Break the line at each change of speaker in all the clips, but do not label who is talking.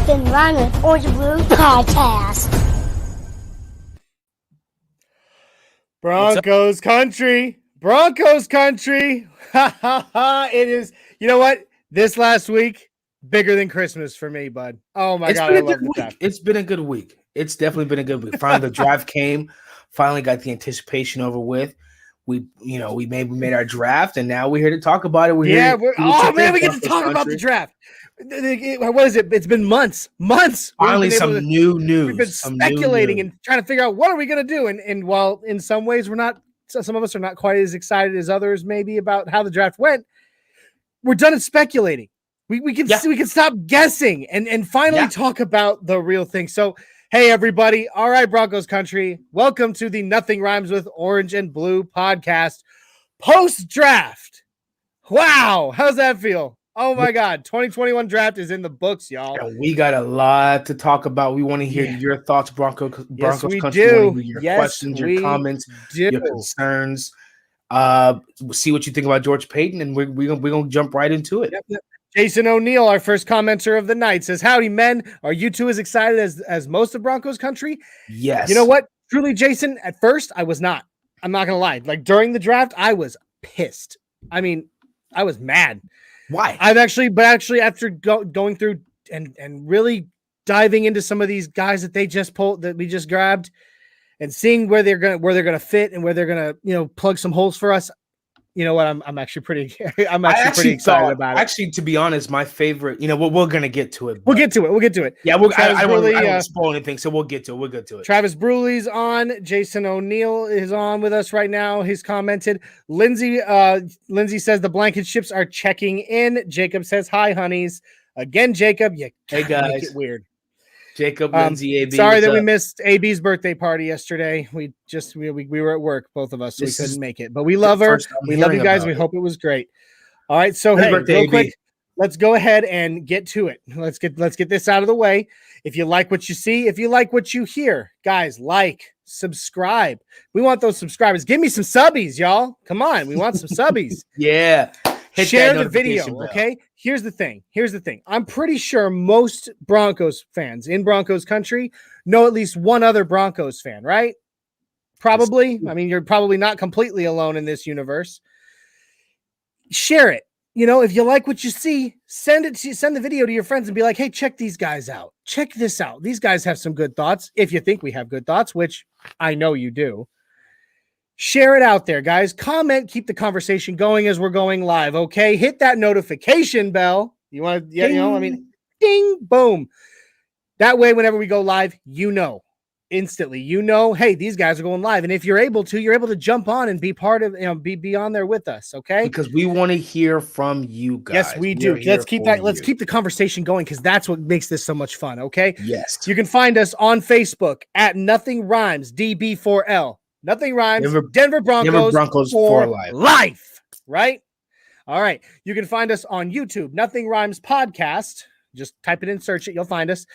Nothing Wrong with Orange and Blue podcast.
Broncos country. Broncos country. Ha ha ha. It is, you know what? This last week, bigger than Christmas for me, bud. Oh my God, I love the draft.
It's been a good week. It's definitely been a good week. Finally, the draft came. Finally got the anticipation over with. We made our draft, and now we're here to talk about it.
We get to talk about the draft. What is it? It's been months.
Finally, some new news.
We've been speculating and trying to figure out what are we going to do. And while in some ways some of us are not quite as excited as others maybe about how the draft went, we're done at speculating. We can stop guessing and finally talk about the real thing. So, hey, everybody. All right, Broncos country. Welcome to the Nothing Rhymes with Orange and Blue podcast post-draft. Wow. How's that feel? Oh, my God. 2021 draft is in the books, y'all.
Yeah, we got a lot to talk about. We want to hear your thoughts, Broncos country.
Do.
Your questions, your comments, your concerns. See what you think about George Payton, and we're going to jump right into it.
Yep. Jason O'Neill, our first commenter of the night, says, howdy, men. Are you two as excited as most of Broncos country?
Yes.
You know what? Truly, Jason, at first, I was not. I'm not going to lie. Like, during the draft, I was pissed. I mean, I was mad.
Why?
After going through and really diving into some of these guys that we just grabbed and seeing where they're gonna fit and where they're gonna plug some holes for us. You know what? I'm actually pretty excited about it.
Actually, to be honest, my favorite. We're gonna get to it.
We'll get to it. Yeah,
I don't want to spoil anything, so we'll get to it. We'll get to it.
Travis Bruley's on. Jason O'Neill is on with us right now. He's commented. Lindsay says the blanket ships are checking in. Jacob says hi, honeys. Again, Jacob.
Hey guys.
Make it weird.
Jacob, Lindsay, AB.
Sorry that we missed AB's birthday party yesterday. We were at work, both of us, so we couldn't make it. But we love her. We love you guys. We hope it was great. All right, so real quick, let's go ahead and get to it. Let's get this out of the way. If you like what you see, if you like what you hear, guys, subscribe. We want those subscribers. Give me some subbies, y'all. Come on, we want some subbies.
Yeah.
Share the video, okay? Here's the thing. I'm pretty sure most Broncos fans in Broncos country know at least one other Broncos fan, right? Probably. I mean, you're probably not completely alone in this universe. Share it. If you like what you see, send the video to your friends and be like, hey, check these guys out. Check this out. These guys have some good thoughts. If you think we have good thoughts, which I know you do. Share it out there, guys. Comment, keep the conversation going as we're going live, okay? Hit that notification bell. You want to, ding, boom. That way, whenever we go live, instantly, hey, these guys are going live. And if you're able to jump on and be part of, be on there with us, okay?
Because we want to hear from you guys.
Yes, we do. Let's keep the conversation going because that's what makes this so much fun, okay?
Yes.
You can find us on Facebook at Nothing Rhymes, DB4L. Nothing Rhymes, Denver Broncos for life, right? All right. You can find us on YouTube, Nothing Rhymes Podcast. Just type it in, search it. You'll find us.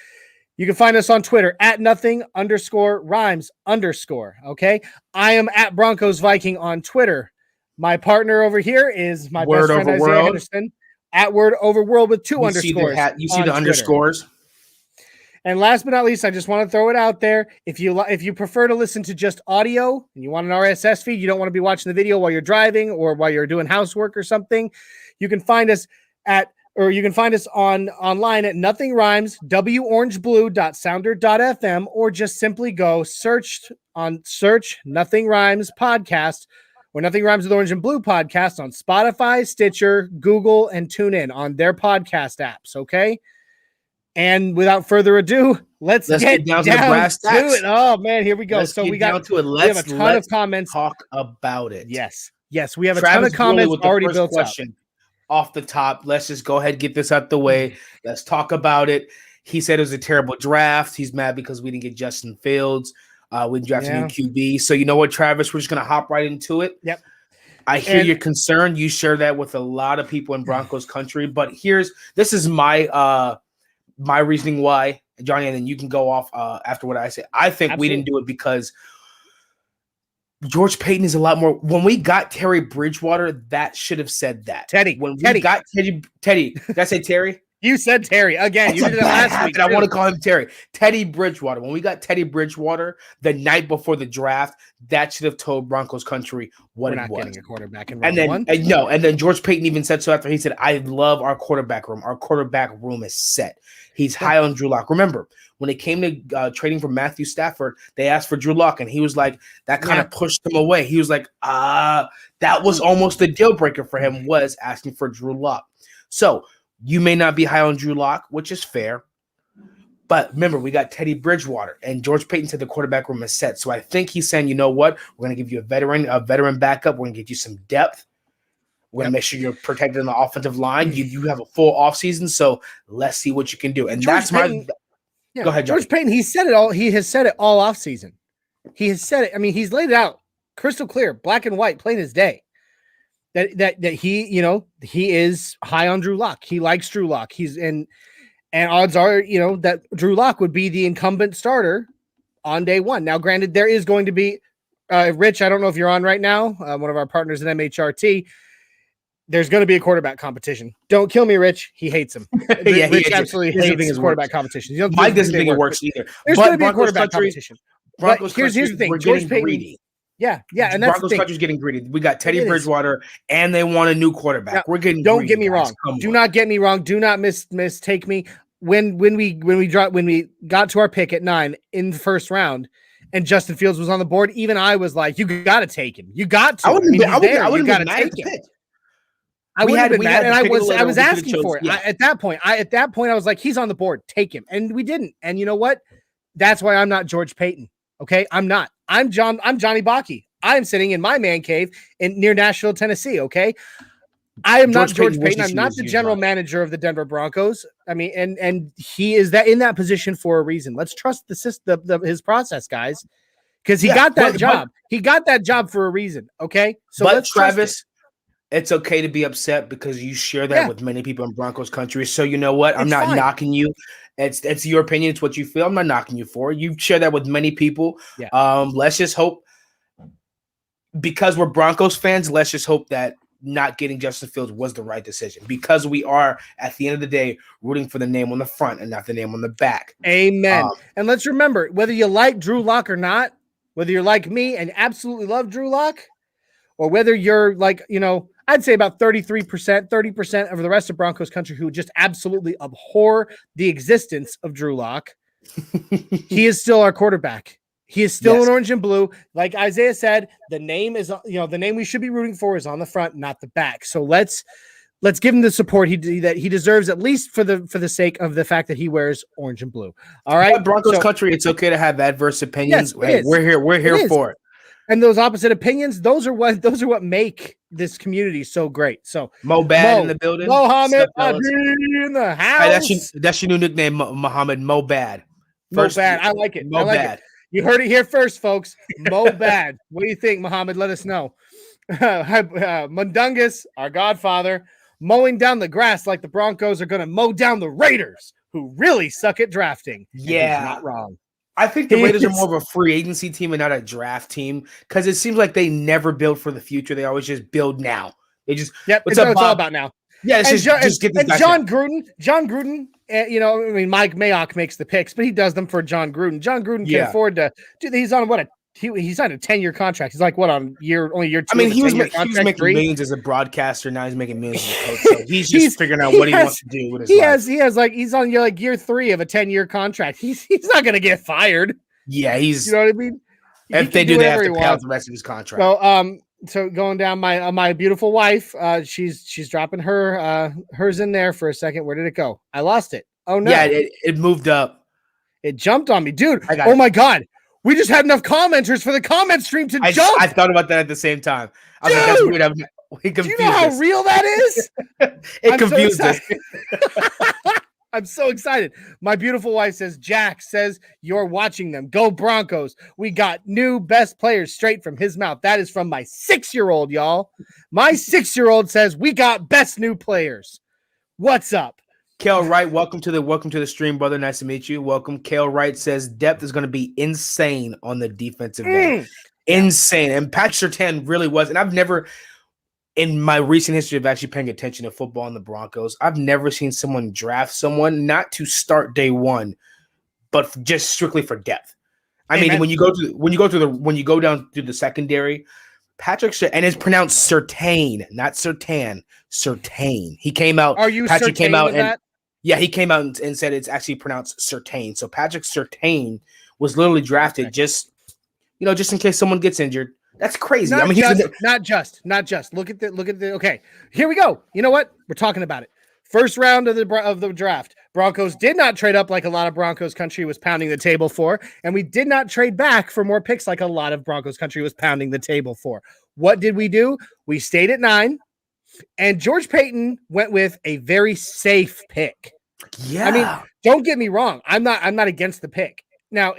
You can find us on Twitter at Nothing_Rhymes_. Okay. I am at Broncos Viking on Twitter. My partner over here is my best friend, Isaiah Henderson, at Word Over World with two underscores.
You see the underscores.
And last but not least, I just want to throw it out there. If you prefer to listen to just audio and you want an RSS feed, you don't want to be watching the video while you're driving or while you're doing housework or something, you can find us online at Nothing Rhymes, worangeblue.sounder.fm, or just simply go search Nothing Rhymes podcast or Nothing Rhymes with Orange and Blue podcast on Spotify, Stitcher, Google, and TuneIn on their podcast apps. Okay. And without further ado, let's get down to it. Oh man, here we go. We have a ton of comments.
Talk about it.
Yes, we have a ton of comments already built up.
Off the top, let's just go ahead and get this out the way. Let's talk about it. He said it was a terrible draft. He's mad because we didn't get Justin Fields. We drafted a new QB. So you know what, Travis? We're just gonna hop right into it.
Yep.
I hear your concern. You share that with a lot of people in Broncos country. But this is my reasoning why, Johnny, and then you can go off after what I say. I think we didn't do it because George Payton is a lot more. When we got Terry Bridgewater, that should have said that.
We got
Teddy, did I say Terry?
You said Terry again. You did it last week.
I want to call him Terry. Teddy Bridgewater. When we got Teddy Bridgewater the night before the draft, that should have told Broncos country what
We're
it
not
was.
getting a quarterback in
And
round one.
And then George Payton even said so after. He said, "I love our quarterback room. Our quarterback room is set." He's high on Drew Lock. Remember, when it came to trading for Matthew Stafford, they asked for Drew Lock, and he was like, that kind of pushed him away. He was like, that was almost a deal breaker for him, was asking for Drew Lock. So you may not be high on Drew Lock, which is fair. But remember, we got Teddy Bridgewater, and George Payton said the quarterback room is set. So I think he's saying, you know what? We're going to give you a veteran backup. We're going to get you some depth. We're going to make sure you're protected in the offensive line. You have a full offseason, so let's see what you can do. And
George
that's
Payton,
Go ahead, Johnny.
George Payton, he said it all. He has said it all offseason. He has said it. I mean, he's laid it out crystal clear, black and white, plain as day. That he, he is high on Drew Lock. He likes Drew Lock. And odds are, that Drew Lock would be the incumbent starter on day one. Now, granted, there is going to be Rich. I don't know if you're on right now. One of our partners in MHRT. There's going to be a quarterback competition. Don't kill me, Rich. He hates him.
Yeah,
Rich absolutely hates his quarterback competition.
Mike doesn't think it works either.
There's going to be a quarterback competition.
Broncos
here's the thing. George Payton,
greedy.
Yeah, and that's
Broncos country's getting greedy. We got Teddy Bridgewater, and they want a new quarterback.
Now,
we're getting.
Don't
greedy,
get me
guys.
wrong. Do not get me wrong. Do not mistake me. When we got to our pick at 9 in the first round, and Justin Fields was on the board, even I was like, "You got to take him. You got to." I would have been mad at the pick. I would have been mad, and I was asking for it. Yeah. At that point, I was like, "He's on the board. Take him," and we didn't. And you know what? That's why I'm not George Payton. Okay, I'm not. I'm Johnny Baki. I'm sitting in my man cave near Nashville, Tennessee. Okay, I am not George Payton. I'm not the general manager of the Denver Broncos. I mean, and he is in that position for a reason. Let's trust the system, his process, guys, because he got that job. He got that job for a reason. Okay, so let's
Travis. It's okay to be upset because you share that with many people in Broncos country. So you know what? I'm not knocking you. It's your opinion. It's what you feel. I'm not knocking you for it. You share that with many people. Yeah. Let's just hope, because we're Broncos fans, let's just hope that not getting Justin Fields was the right decision, because we are, at the end of the day, rooting for the name on the front and not the name on the back.
Amen. And let's remember, whether you like Drew Lock or not, whether you're like me and absolutely love Drew Lock, or whether you're like, I'd say about 30% of the rest of Broncos country who just absolutely abhor the existence of Drew Lock, he is still our quarterback. He is still in orange and blue. Like Isaiah said, the name is, the name we should be rooting for is on the front, not the back. So let's give him the support that he deserves, at least for the sake of the fact that he wears orange and blue. All right,
Broncos country, it's okay to have adverse opinions. Yes, we're here for it.
And those opposite opinions, those are what make this community so great. So
Mo Bad in the building.
Mohammed in the house.
Hey, that's your new nickname, Mohammed. Mo Bad.
Mo Bad. I like it. Mo Bad. You heard it here first, folks. Mo Bad. What do you think, Mohammed? Let us know. Mundungus, our godfather, mowing down the grass like the Broncos are going to mow down the Raiders, who really suck at drafting.
Yeah.
He's not wrong.
I think the Raiders are more of a free agency team and not a draft team, because it seems like they never build for the future. They always just build now. They just
it's all about now.
Yeah, just get this guy.
John Gruden. Mike Mayock makes the picks, but he does them for John Gruden. John Gruden can afford to. Dude, he's on he signed a 10-year contract. He's like only year 2.
I mean, he was making millions as a broadcaster. Now he's making millions as a coach. So he's just figuring out what he wants to do with his life. He's on year 3 of a 10-year contract. He's not going to get fired. Yeah, he's.
You know what I mean?
If they do, they have to pay out the rest of his contract.
So going down my beautiful wife, she's dropping hers in there for a second. Where did it go? I lost it. Oh no!
Yeah, it moved up.
It jumped on me, dude. Oh my god! We just had enough commenters for the comment stream to jump.
I thought about that at the same time. I was like, that's weird.
Do you know how real that is?
It confused us.
I'm so excited. My beautiful wife says, Jack says you're watching them. Go Broncos. We got new best players straight from his mouth. That is from my 6-year-old, y'all. My 6-year-old says we got best new players. What's up?
Kale Wright, welcome to the stream, brother. Nice to meet you. Welcome. Kale Wright says depth is going to be insane on the defensive end. Insane. And Patrick Surtain really was. And I've never in my recent history of actually paying attention to football and the Broncos, I've never seen someone draft someone not to start day one, but just strictly for depth. I mean, when you go down through the secondary, and it's pronounced Surtain, not Surtain, Surtain. He came out.
Are you
Patrick came out and
that?
yeah, he came out and said it's actually pronounced Surtain. So Patrick Surtain was literally drafted just in case someone gets injured. That's crazy.
Not just. Look at the. Okay, here we go. You know what? We're talking about it. First round of the draft. Broncos did not trade up like a lot of Broncos country was pounding the table for, and we did not trade back for more picks like a lot of Broncos country was pounding the table for. What did we do? We stayed at 9, and George Payton went with a very safe pick.
Yeah,
I mean, don't get me wrong. I'm not against the pick. Now,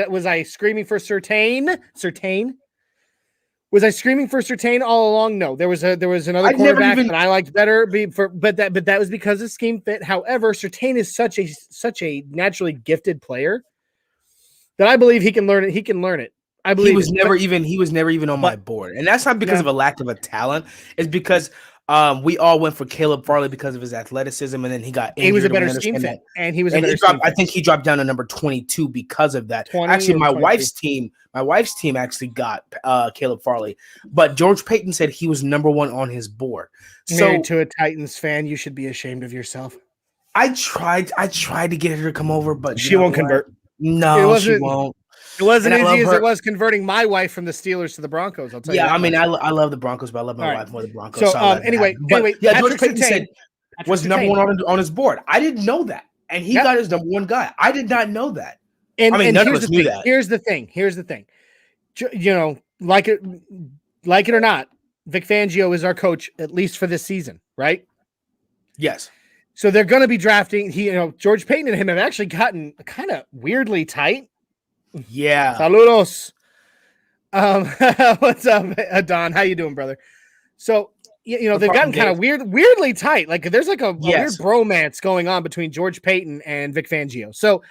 was I screaming for Surtain? Was I screaming for Surtain all along? No, there was another quarterback that I liked better, but that was because of scheme fit. However, Surtain is such a naturally gifted player that I believe he can learn it. He can learn it. I believe
he was never even on my board, and that's not because of a lack of a talent. It's because we all went for Caleb Farley because of his athleticism, and then he got injured.
He was a better scheme fit, and he was a better scheme fit.
I think he dropped down to number 22 because of that. Actually, my wife's team actually got Caleb Farley, but George Payton said he was number 1 on his board.
Married to a Titans fan, you should be ashamed of yourself.
I tried to get her to come over, but
she won't convert.
No, she won't.
It wasn't easy as it was converting my wife from the Steelers to the Broncos. I'll tell you.
Yeah, I mean, I love the Broncos, but I love my wife more than the Broncos.
So anyway,
yeah, George Payton said was number 1 on his board. I didn't know that, and he got his number 1 guy. I did not know that.
And none of us knew that. Here's the thing. You know, like it or not, Vic Fangio is our coach at least for this season, right?
Yes. So
they're going to be drafting. George Payton and him have actually gotten kind of weirdly tight.
Yeah.
Saludos. What's up, Don? How you doing, brother? So, they've gotten kind of weirdly tight. Like there's like a weird bromance going on between George Payton and Vic Fangio. So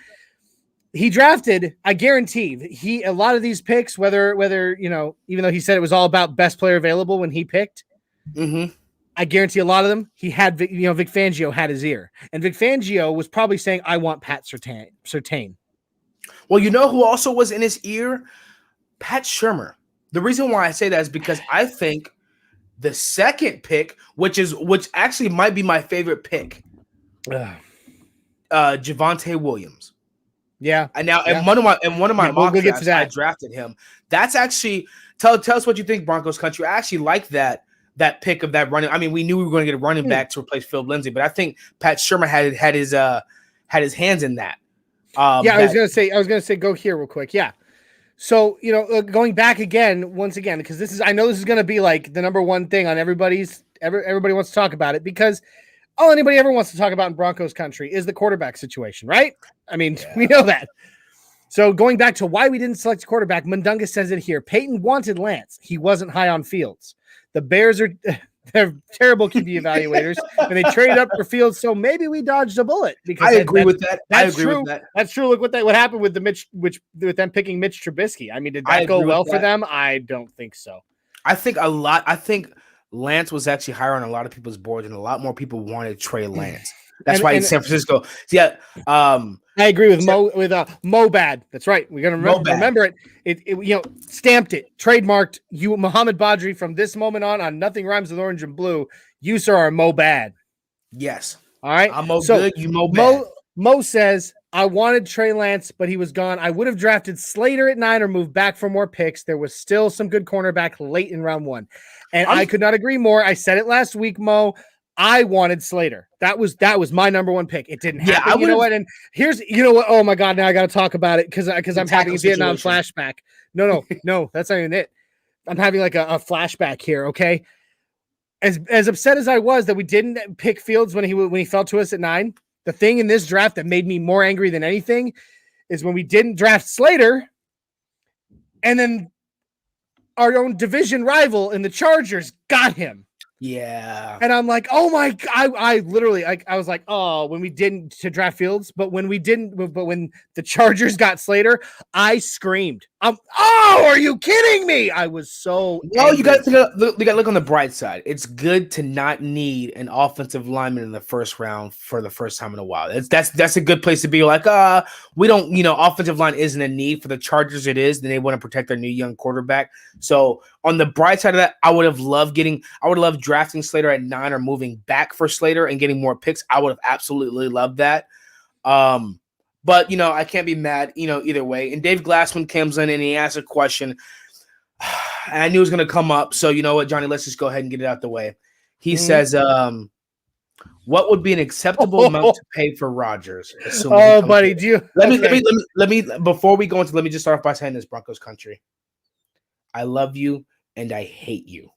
he drafted, I guarantee a lot of these picks, whether even though he said it was all about best player available when he picked, I guarantee a lot of them, he had, Vic Fangio had his ear, and Vic Fangio was probably saying, I want Pat Surtain.
Well, you know who also was in his ear? Pat Shurmur. The reason why I say that is because I think the second pick, which actually might be my favorite pick, Javonte Williams.
Yeah.
And one of my mock drafts, I drafted him. That's actually tell us what you think, Broncos country. I actually like that pick of that running. I mean, we knew we were going to get a running back to replace Phil Lindsay, but I think Pat Shurmur had his hands in that.
I was gonna say go here real quick. Yeah. So, going back once again, because I know this is gonna be like the number one thing on everybody wants to talk about it, because all anybody ever wants to talk about in Broncos country is the quarterback situation, right? I mean, we know that. So going back to why we didn't select a quarterback, Mundunga says it here. Peyton wanted Lance. He wasn't high on Fields. The Bears they're terrible QB evaluators, and they traded up for Fields, so maybe we dodged a bullet. Because
I agree with that.
That's true. That's true. Look what happened with with them picking Mitch Trubisky. I mean, did that go well for them? I don't think so.
I think Lance was actually higher on a lot of people's boards, and a lot more people wanted Trey Lance. That's why in San Francisco. Yeah,
I agree with Mobad. That's right. We're gonna remember it. It stamped it, trademarked. You, Muhammad Badri, from this moment on Nothing Rhymes with Orange and Blue. You, sir, are Mobad.
Yes.
All right.
I'm good. You Mobad.
Mo says, I wanted Trey Lance, but he was gone. I would have drafted Slater at 9 or moved back for more picks. There was still some good cornerback late in round 1, and I could not agree more. I said it last week, Mo. I wanted Slater. That was my number 1 pick. It didn't happen. Yeah, you know what? And here's what? Oh my God! Now I got to talk about it because I'm having a Vietnam flashback. No, that's not even it. I'm having like a flashback here. Okay. As upset as I was that we didn't pick Fields when he fell to us at 9, the thing in this draft that made me more angry than anything is when we didn't draft Slater, and then our own division rival in the Chargers got him.
Yeah.
And I'm like, oh my God. I literally, I was like, oh, when we didn't to draft Fields, but when the Chargers got Slater, I screamed. Are you kidding me? I was so
No,
angry.
you got to look on the bright side. It's good to not need an offensive lineman in the first round for the first time in a while. That's a good place to be. Like, we don't, offensive line isn't a need for the Chargers. It is. Then they want to protect their new young quarterback. So on the bright side of that, I would have loved drafting Slater at 9 or moving back for Slater and getting more picks. I would have absolutely loved that. But I can't be mad, either way. And Dave Glassman comes in and he asks a question. And I knew it was going to come up. So you know what, Johnny, let's just go ahead and get it out the way. He says, what would be an acceptable amount to pay for Rodgers?
Buddy, do you
let me before we go into, let me just start off by saying this, Broncos country. I love you and I hate you.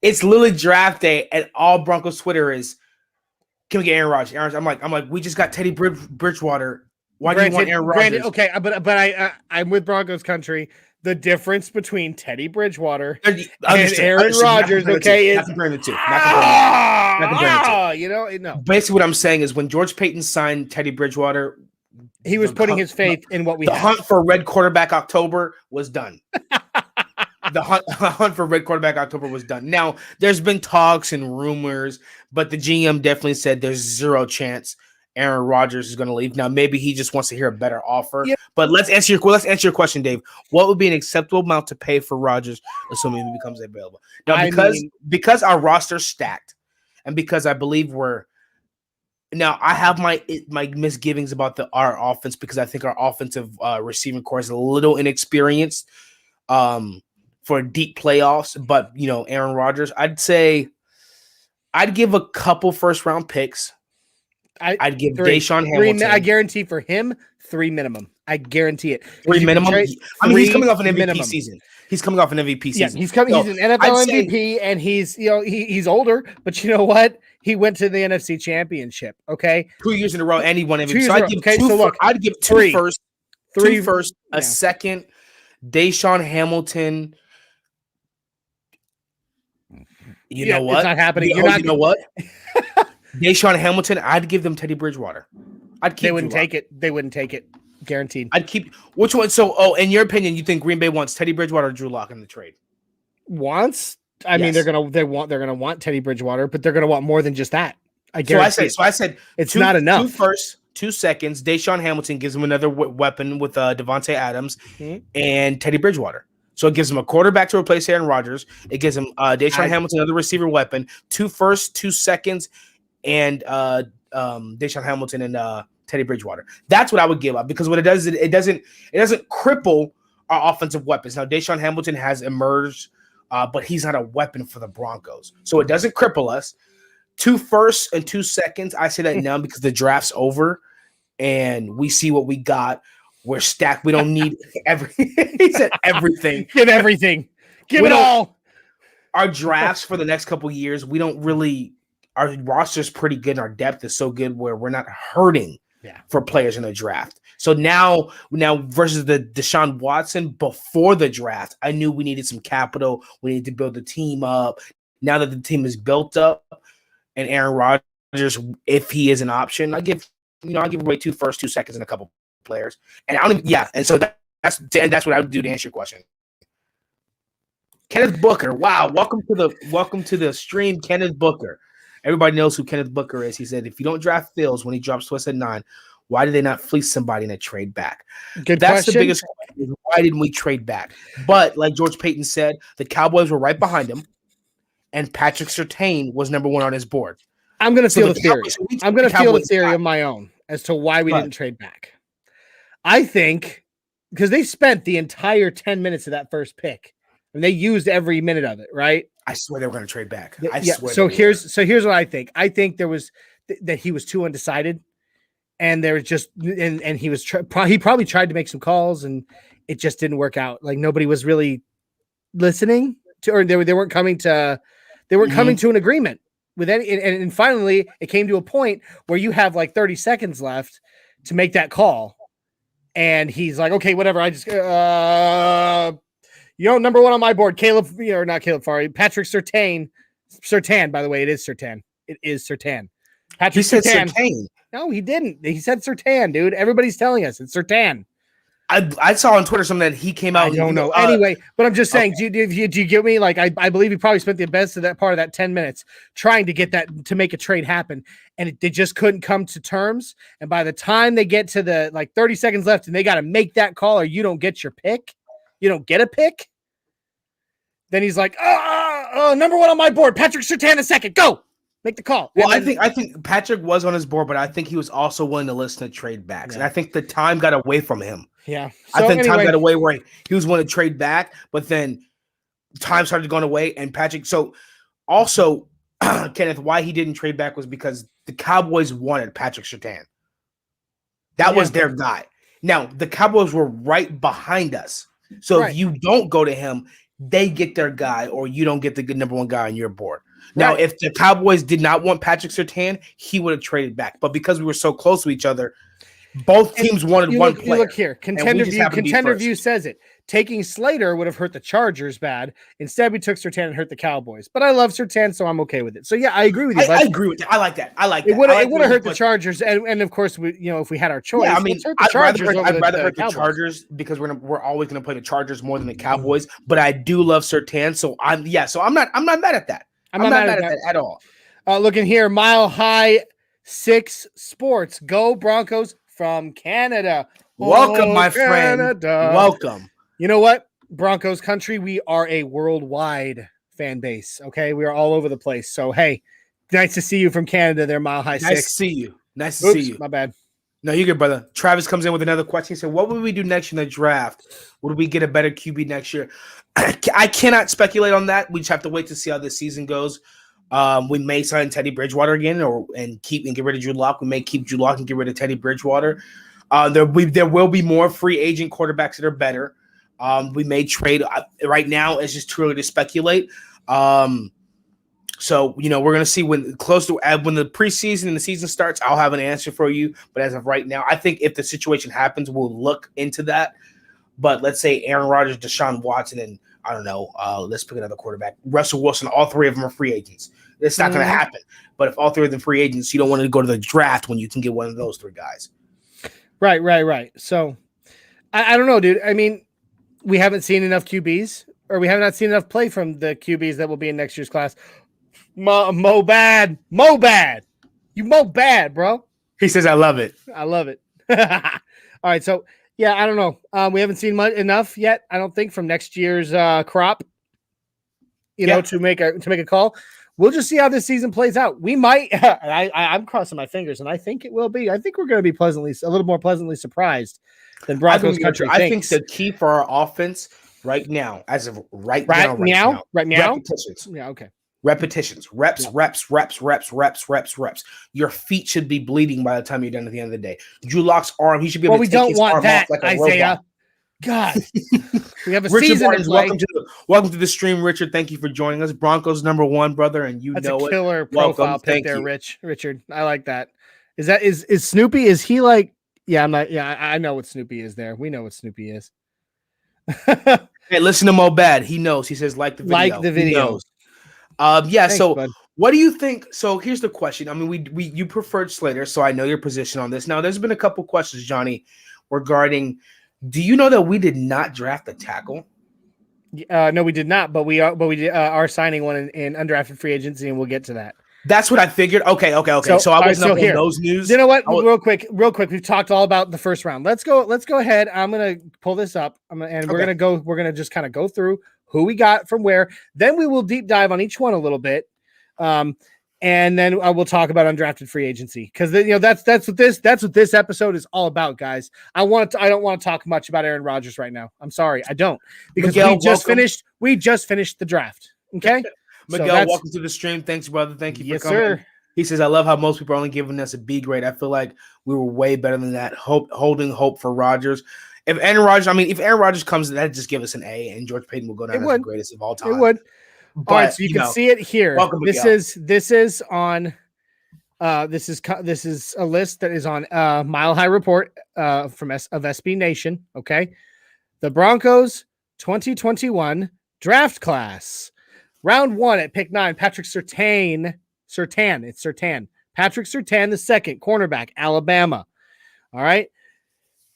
It's literally draft day and all Broncos Twitter is, can we get Aaron Rodgers? I'm like, we just got Teddy Bridgewater. Why do you want Aaron Rodgers?
Okay, but I'm with Broncos country. The difference between Teddy Bridgewater and Aaron Rodgers, okay, is
not comparing the two.
No.
Basically, what I'm saying is when George Payton signed Teddy Bridgewater,
he was putting his faith in what we
the
had.
hunt for Red Quarterback October was done. The hunt for Red Quarterback October was done. Now, there's been talks and rumors, but the GM definitely said there's zero chance Aaron Rodgers is going to leave. Now, maybe he just wants to hear a better offer. Yeah. But let's answer your question, Dave. What would be an acceptable amount to pay for Rodgers, assuming he becomes available? Now, because our roster's stacked, and because I believe I have my misgivings about our offense because I think our offensive receiving core is a little inexperienced for deep playoffs. But Aaron Rodgers, I'd say I'd give a couple first round picks. I'd give Deshaun Hamilton.
I guarantee for him 3 minimum. I guarantee it.
3 minimum. He's coming off an MVP season. He's coming off an MVP season.
Yeah, he's an NFL MVP, and he's he's older. But you know what? He went to the NFC Championship. Okay,
2 years in a row, and he won MVP.
So
I'd give two first, a second. Deshaun Hamilton. You know what?
It's not happening.
You know what? Deshaun Hamilton, I'd give them Teddy Bridgewater.
They wouldn't take it. They wouldn't take it. Guaranteed.
I'd keep which one? So, in your opinion, you think Green Bay wants Teddy Bridgewater or Drew Lock in the trade?
Wants? I mean, they're gonna want Teddy Bridgewater, but they're gonna want more than just that. I guarantee.
So I said
it's not enough.
2 firsts, 2 seconds. Deshaun Hamilton gives him another weapon with Devontae Adams and Teddy Bridgewater. So it gives him a quarterback to replace Aaron Rodgers. It gives him Deshaun Hamilton another receiver weapon. 2 firsts, 2 seconds. And Deshaun Hamilton and Teddy Bridgewater. That's what I would give up because what it does is it doesn't cripple our offensive weapons. Now Deshaun Hamilton has emerged, but he's not a weapon for the Broncos, so it doesn't cripple us. 2 firsts and 2 seconds. I say that now because the draft's over and we see what we got. We're stacked. We don't need everything. He said everything.
Give everything. Give it all.
Our drafts for the next couple of years, we don't really. Our roster's pretty good and our depth is so good where we're not hurting for players in the draft. So now versus the Deshaun Watson before the draft, I knew we needed some capital. We needed to build the team up. Now that the team is built up and Aaron Rodgers, if he is an option, I'll give away 2 firsts, 2 seconds and a couple players. And so that's what I would do to answer your question. Kenneth Booker. Wow. Welcome to the stream, Kenneth Booker. Everybody knows who Kenneth Booker is. He said, if you don't draft Fields when he drops to us at 9, why did they not fleece somebody in a trade back?
That's
question. The biggest question. Why didn't we trade back? But like George Payton said, the Cowboys were right behind him, and Patrick Surtain was number 1 on his board.
I'm going to feel the theory. I'm going to feel the theory of my own as to why we didn't trade back. I think because they spent the entire 10 minutes of that first pick, and they used every minute of it, right?
I swear they were going to trade back.
So here's what I think. I think there was that he was too undecided, and there was just and he was he probably tried to make some calls, and it just didn't work out. Like nobody was really listening to, or they weren't coming to an agreement with any. And finally, it came to a point where you have like 30 seconds left to make that call, and he's like, "Okay, whatever. I just." Number 1 on my board, Patrick Surtain. Surtain, by the way, it is Surtain. It is Surtain. Patrick
Surtain.
No, he didn't. He said Surtain, dude. Everybody's telling us it's Surtain.
I saw on Twitter something that he came out.
I don't know. Anyway, but I'm just saying, do you get me? Like, I believe he probably spent the best of that part of that 10 minutes trying to get that to make a trade happen, and they just couldn't come to terms. And by the time they get to the 30 seconds left, and they got to make that call, or you don't get your pick, you don't get a pick. Then he's like, number one on my board, Patrick Surtain, second, go. Make the call.
Well, I think Patrick was on his board, but I think he was also willing to listen to trade backs. Yeah. And I think the time got away from him.
Yeah.
So I think time got away where he was willing to trade back, but then time started going away. And Patrick, so also, Kenneth, why he didn't trade back was because the Cowboys wanted Patrick Surtain. That was their guy. Now, the Cowboys were right behind us. So if you don't go to him, they get their guy, or you don't get the good number one guy on your board. Now, if the Cowboys did not want Patrick Surtain, he would have traded back. But because we were so close to each other, both teams wanted one player.
You look here. Contender View says it. Taking Slater would have hurt the Chargers bad. Instead, we took Surtain and hurt the Cowboys. But I love Surtain, so I'm okay with it. So, yeah, I agree with you.
I agree with that. I like that. It
would have hurt the Chargers. And of course, if we had our choice,
I mean, I'd rather hurt the Chargers because we're always going to play the Chargers more than the Cowboys. But I do love Surtain. So, I'm not mad at that. I'm not mad at that at all.
Looking here, Mile High 6 Sports. Go Broncos from Canada.
Welcome, my friend. Welcome.
You know what? Broncos country, we are a worldwide fan base. Okay. We are all over the place. So, hey, nice to see you from Canada there, Mile High 6.
Nice to see you. Nice to see you.
My bad.
No, you're good, brother. Travis comes in with another question. He said, what would we do next year in the draft? Would we get a better QB next year? I cannot speculate on that. We just have to wait to see how this season goes. We may sign Teddy Bridgewater again and get rid of Drew Lock. We may keep Drew Lock and get rid of Teddy Bridgewater. There will be more free agent quarterbacks that are better. We may trade. Right now, it's just too early to speculate. So, we're going to see when the preseason and the season starts, I'll have an answer for you. But as of right now, I think if the situation happens, we'll look into that. But let's say Aaron Rodgers, Deshaun Watson, and I don't know, let's pick another quarterback. Russell Wilson, all three of them are free agents. It's not going to happen. But if all three of them are free agents, you don't want to go to the draft when you can get one of those three guys.
Right. So, I don't know, dude. I mean, we haven't seen enough QBs, or we have not seen enough play from the QBs that will be in next year's class. Mo bad. You mow bad, bro.
He says, I love it.
All right, so, yeah, I don't know. We haven't seen enough yet, I don't think, from next year's crop, to make a call. We'll just see how this season plays out. We might. I'm crossing my fingers, and I think it will be. I think we're going to be a little more pleasantly surprised than Broncos country thinks.
I think the key for our offense right now, as of right now, repetitions.
Yeah, okay.
Repetitions, reps. Your feet should be bleeding by the time you're done at the end of the day. Drew Lock's arm, he should be able to take his arm off like a
Isaiah.
robot.
God, we have a
Richard
season
Barnes,
to play.
welcome to the stream, Richard. Thank you for joining us. Broncos #1, brother, and
That's
know
a killer
it.
profile pic there, Richard. I like that. Is Snoopy? Is he like? Yeah, I'm not. Yeah, I know what Snoopy is. There, we know what Snoopy is.
Hey, listen to Mo Bad. He knows. He says like the video.
Like the video.
He knows. Yeah.
Thanks,
so,
bud.
what do you think? So, here's the question. I mean, you preferred Slater, so I know your position on this. Now, there's been a couple questions, Johnny, regarding. Do you know that we did not draft a tackle?
No, we did not. But we are signing one in undrafted free agency, and we'll get to that.
That's what I figured. Okay. So I wasn't up on those news.
You know what? Real quick. We've talked all about the first round. Let's go ahead. I'm gonna pull this up. We're gonna just kind of go through who we got from where. Then we will deep dive on each one a little bit. And then we'll talk about undrafted free agency because that's what this episode is all about, guys. I don't want to talk much about Aaron Rodgers right now. I'm sorry, I don't, because we just finished the draft. Okay,
Miguel, welcome to the stream. Thanks, brother. Thank you for coming.
Sir.
He says, I love how most people are only giving us a B grade. I feel like we were way better than that. Holding hope for Rodgers. If Aaron Rodgers comes, that just give us an A, and George Payton will go down as the greatest of all time.
It would.
But,
all right, so you can see it here.
Welcome,
this is on. This is a list that is on Mile High Report of SB Nation. Okay, the Broncos 2021 draft class, round 1 at pick 9. Patrick Surtain. Patrick Surtain, the second cornerback, Alabama. All right,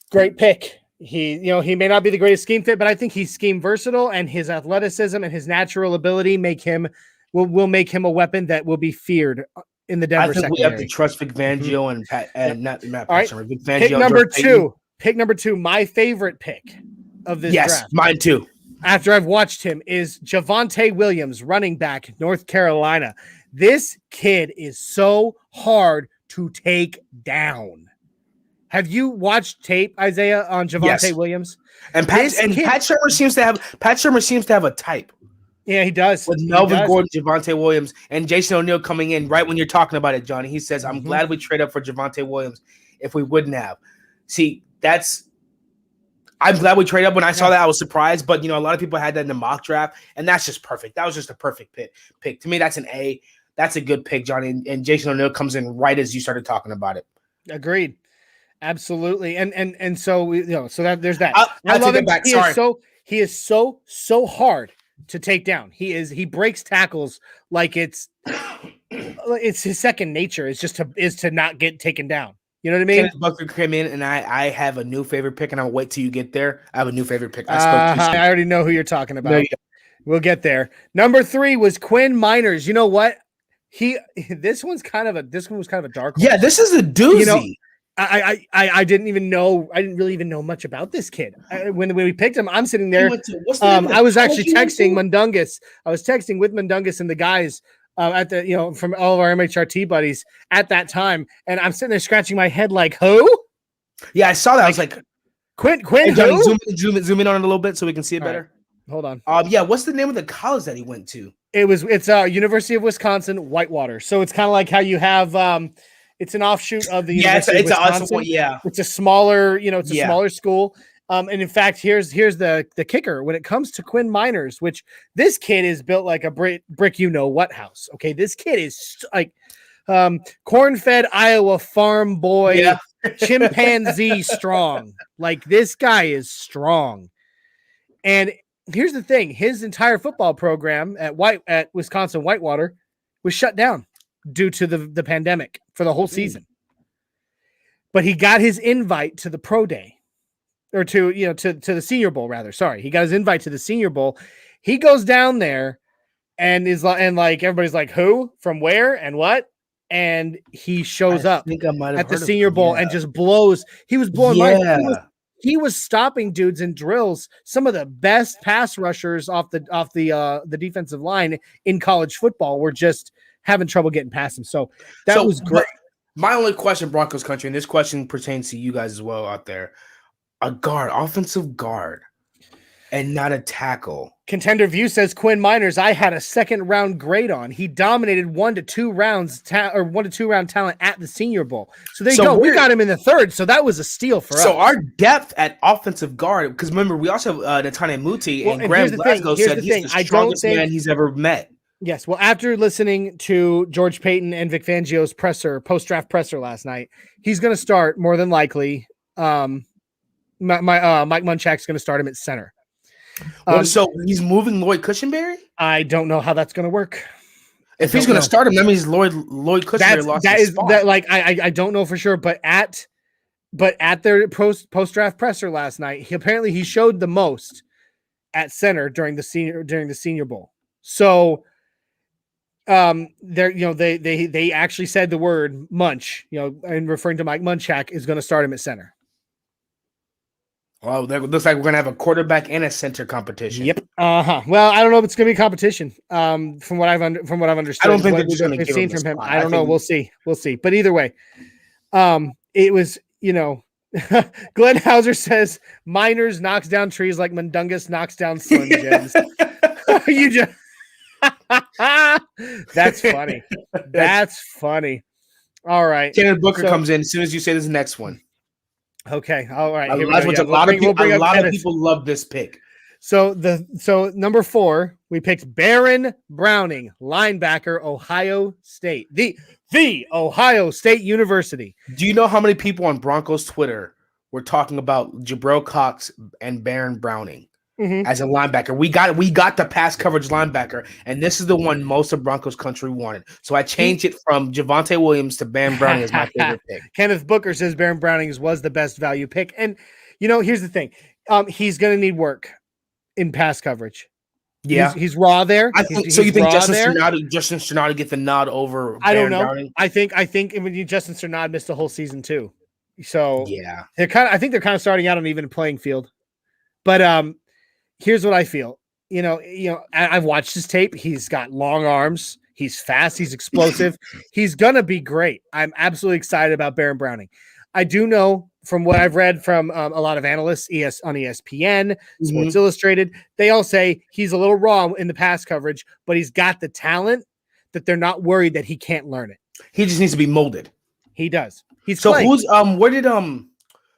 great pick. He may not be the greatest scheme fit, but I think he's scheme versatile, and his athleticism and his natural ability will make him a weapon that will be feared in the Denver secondary.
We have to trust Vic Fangio and Pat not Matt Patricia. Vic Fangio.
Pick number two. My favorite pick of this draft.
Yes, mine too.
After I've watched him, is Javonte Williams, running back, North Carolina. This kid is so hard to take down. Have you watched tape, Isaiah, on Javonte Williams?
And Pat Shermer seems to have a type.
Yeah, he does.
With Melvin Gordon, Javonte Williams, and Jason O'Neal coming in right when you're talking about it, Johnny. He says, I'm glad we trade up for Javonte Williams if we wouldn't have. See, I'm glad we traded up. When I saw that, I was surprised. But, a lot of people had that in the mock draft, and that's just perfect. That was just a perfect pick. To me, that's an A. That's a good pick, Johnny. And Jason O'Neal comes in right as you started talking about it.
Agreed. Absolutely. And so, so that there's that.
I love it.
He is so hard to take down. He breaks tackles like it's his second nature is to not get taken down. You know what I mean?
Kenneth Booker came in, and I have a new favorite pick, and I'll wait till you get there. I have a new favorite pick.
I already know who you're talking about. We'll get there. Number 3 was Quinn Miners. You know what? This one was kind of a dark horse.
Yeah, this is a doozy.
I didn't really even know much about this kid. When we picked him, I'm sitting there. I was actually texting Mundungus. I was texting with Mundungus and the guys at the from all of our MHRT buddies at that time, and I'm sitting there scratching my head like, who?
Yeah, I saw that. I was like,
Quinn.
Hey, Johnny, zoom in on it a little bit so we can see it better.
Right. Hold on.
Yeah, what's the name of the college that he went to?
It's University of Wisconsin Whitewater. So it's kind of like how you have it's an offshoot of the University of Wisconsin. It's a smaller, smaller school. And in fact, here's the kicker when it comes to Quinn Miners, which this kid is built like a brick what house. Okay, this kid is like corn-fed Iowa farm boy, chimpanzee strong. Like this guy is strong. And here's the thing: his entire football program at Wisconsin Whitewater was shut down due to the pandemic for the whole season. But he got his invite to the pro day. Or to the Senior Bowl, rather. Sorry, he got his invite to the Senior Bowl. He goes down there and everybody's like, who, from where, and what? And he shows up at the Senior Bowl and just blows. He was blowing mind. He was stopping dudes in drills. Some of the best pass rushers off the defensive line in college football were just having trouble getting past him. So that was great.
My only question, Broncos country, and this question pertains to you guys as well out there. A guard, offensive guard, and not a tackle.
Contender View says Quinn Miners, I had a second round grade on. He dominated 1 to 2 rounds 1 to 2 round talent at the Senior Bowl. So there you go. We got him in the 3rd, so that was a steal for us.
So our depth at offensive guard, because remember we also have Netane Muti, and Graham Glasgow said he's the strongest man he's ever met.
Yes, well, after listening to George Payton and Vic Fangio's post-draft presser last night, he's going to start more than likely. Mike Munchak's going to start him at center.
So he's moving Lloyd Cushenberry?
I don't know how that's going to work.
If he's going to start him, that means Lloyd Cushenberry lost his spot.
I don't know for sure, but at their post-draft presser last night, he showed the most at center during the Senior Bowl. So they actually said the word Munch, and referring to Mike Munchak is going to start him at center.
Well, it looks like we're going to have a quarterback and a center competition.
Yep. Well, I don't know if it's going to be competition. From what I've understood,
I don't think they're just going to give him
from him. I don't know. We'll see. But either way, it was Glenn Hauser says Miners knocks down trees like Mundungus knocks down Slim Jims. You just that's funny. That's funny. All right.
Kenneth Booker comes in as soon as you say this next one.
Okay. All right.
A lot of people love this pick.
So number 4, we picked Baron Browning, linebacker, Ohio State, the Ohio State University.
Do you know how many people on Broncos Twitter were talking about Jabril Cox and Baron Browning as a linebacker? We got the pass coverage linebacker, and this is the one most of Broncos country wanted. So I changed it from Javonte Williams to Baron Browning as my favorite pick.
Kenneth Booker says Baron Browning was the best value pick, and Here's the thing. He's going to need work in pass coverage.
Yeah,
he's raw there.
I think so. You think Justin Sternado get the nod over?
I don't know.
Browning?
I think Justin Sternado missed the whole season too. So
yeah,
I think they're kind of starting out on an even playing field. But here's what I feel. I've watched his tape. He's got long arms. He's fast. He's explosive. He's gonna be great. I'm absolutely excited about Baron Browning. I do know from what I've read from a lot of analysts on ESPN, Sports Illustrated, they all say he's a little raw in the pass coverage, but he's got the talent that they're not worried that he can't learn it.
He just needs to be molded.
He does.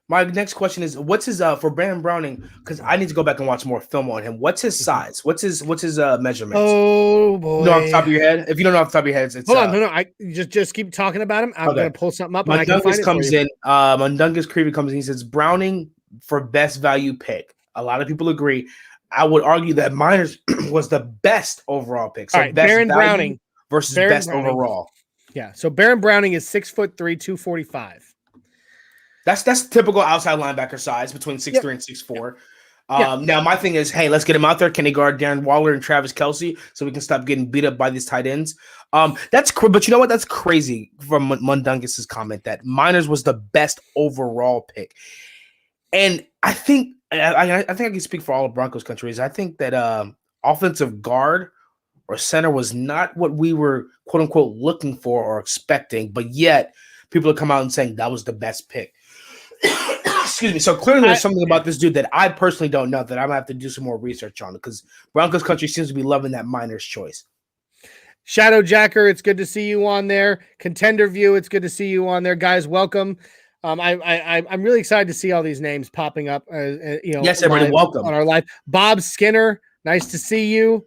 My next question is, what's his for Baron Browning? Because I need to go back and watch more film on him. What's his size? What's his measurements?
Oh boy!
You know off the top of your head? If you don't know off the top of your head, it's
hold on. No. I just keep talking about him. I'm gonna pull something up.
Mundungus comes in. Mundungus Creevy comes in. He says Browning for best value pick. A lot of people agree. I would argue that Miners was the best overall pick. So best
Baron Browning
versus best overall.
Yeah. So Baron Browning is 6'3", 245.
That's typical outside linebacker size between 6'3" and 6'4". Now my thing is, hey, let's get him out there. Can he guard Darren Waller and Travis Kelce so we can stop getting beat up by these tight ends? But you know what? That's crazy from Mundungus's comment that Miners was the best overall pick. And I think I can speak for all of Broncos countries. I think that offensive guard or center was not what we were quote unquote looking for or expecting, but yet people are coming out and saying that was the best pick. Excuse me. So clearly there's something about this dude that I personally don't know that I'm gonna have to do some more research on because Broncos country seems to be loving that Miners choice.
Shadow Jacker, it's good to see you on there. Contender View, it's good to see you on there, guys. Welcome. I'm really excited to see all these names popping up.
Yes, everybody, welcome
on our live. Bob Skinner, nice to see you.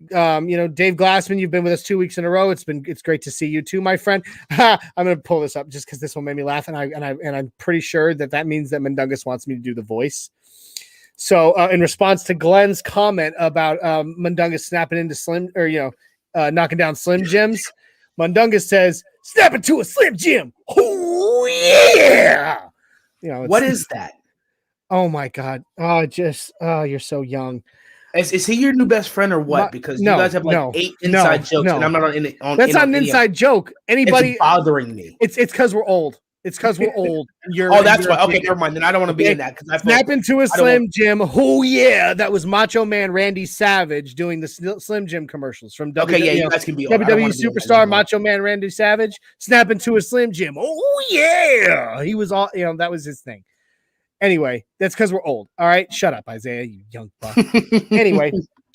Dave Glassman, you've been with us 2 weeks in a row. It's great to see you too, my friend. I'm going to pull this up just because this one made me laugh, and I'm pretty sure that means that Mundungus wants me to do the voice. So, in response to Glenn's comment about Mundungus snapping into Slim knocking down Slim Jims, Mundungus says, "Snap into a Slim Jim." Oh yeah!
What is that?
Oh my God! You're so young.
Is he your new best friend or what? Because you guys have 8 inside jokes, and I'm not on.
That's not an inside joke. Anybody
it's bothering me.
It's because we're old. It's because we're old.
That's why. Okay, never mind. Then I don't want to be in that.
Snap into a Slim Jim. Oh yeah, that was Macho Man Randy Savage doing the Slim Jim commercials from WWE.
You guys can be
WWE superstar Macho Man Randy Savage. Snap into a Slim Jim. Oh yeah, he was all. That was his thing. Anyway, that's because we're old. All right, shut up, Isaiah, you young buck. Anyway,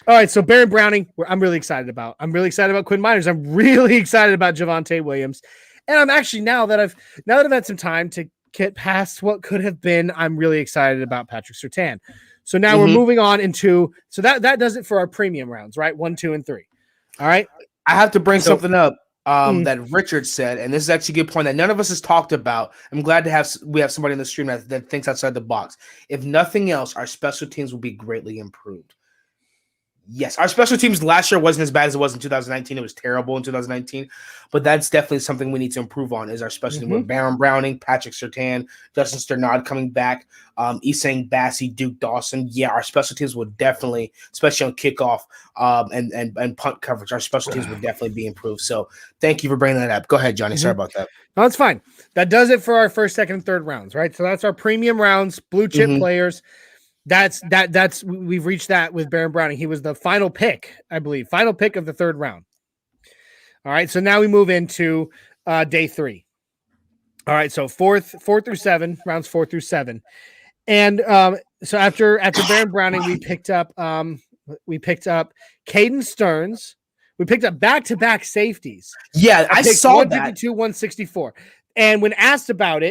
all right. So Baron Browning, I'm really excited about. I'm really excited about Quinn Miners. I'm really excited about Javonte Williams, and I'm actually now that I've had some time to get past what could have been, I'm really excited about Patrick Surtain. So now we're moving on into that does it for our premium rounds, right? 1, 2, and 3. All right.
I have to bring something up. That Richard said, and this is actually a good point that none of us has talked about. I'm glad we have somebody in the stream that thinks outside the box. If nothing else, our special teams will be greatly improved. Yes, our special teams last year wasn't as bad as it was in 2019. It was terrible in 2019, but that's definitely something we need to improve on. Is our special team with Baron Browning, Patrick Surtain, Justin Sternad coming back, Isang Bassey, Duke Dawson. Yeah, our special teams would definitely, especially on kickoff and punt coverage, our special teams would definitely be improved. So thank you for bringing that up. Go ahead, Johnny. Sorry about that.
No, it's fine. That does it for our first, second, and third rounds, right? So that's our premium rounds, blue chip players. That's we've reached that with Baron Browning. He was the final pick, I believe, final pick of the third round. All right, so now we move into day 3. All right, so 4 through 7, rounds 4 through 7, and so after Baron Browning, we picked up Caden Stearns. We picked up back-to-back safeties.
Yeah, I saw
152, 164. And when asked about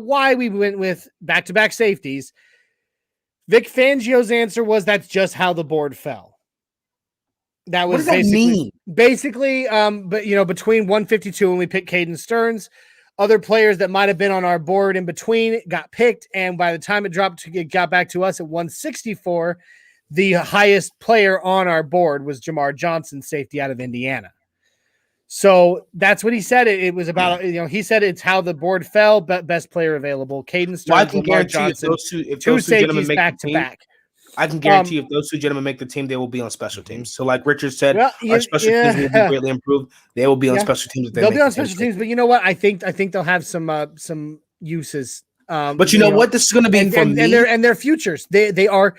why we went with back-to-back safeties, Vic Fangio's answer was that's just how the board fell. That was
what does that mean?
Basically, but between 152 and we picked Caden Stearns, other players that might have been on our board in between got picked, and by the time it got back to us at 164, the highest player on our board was Jamar Johnson, safety out of Indiana. So that's what he said. It was about, he said it's how the board fell, but best player available. Caden Stearns,
Well, I can
Lamar
guarantee
Johnson,
if
two
those two gentlemen
safeties
make
back
the
to
team,
back.
I can guarantee if those two gentlemen make the team, they will be on special teams. So, like Richard said,
Well,
our special teams will be greatly improved. They will be on special teams. If
they'll be on special teams, but you know what? I think they'll have some uses.
But you know what? This is going to be for me,
and their futures. They are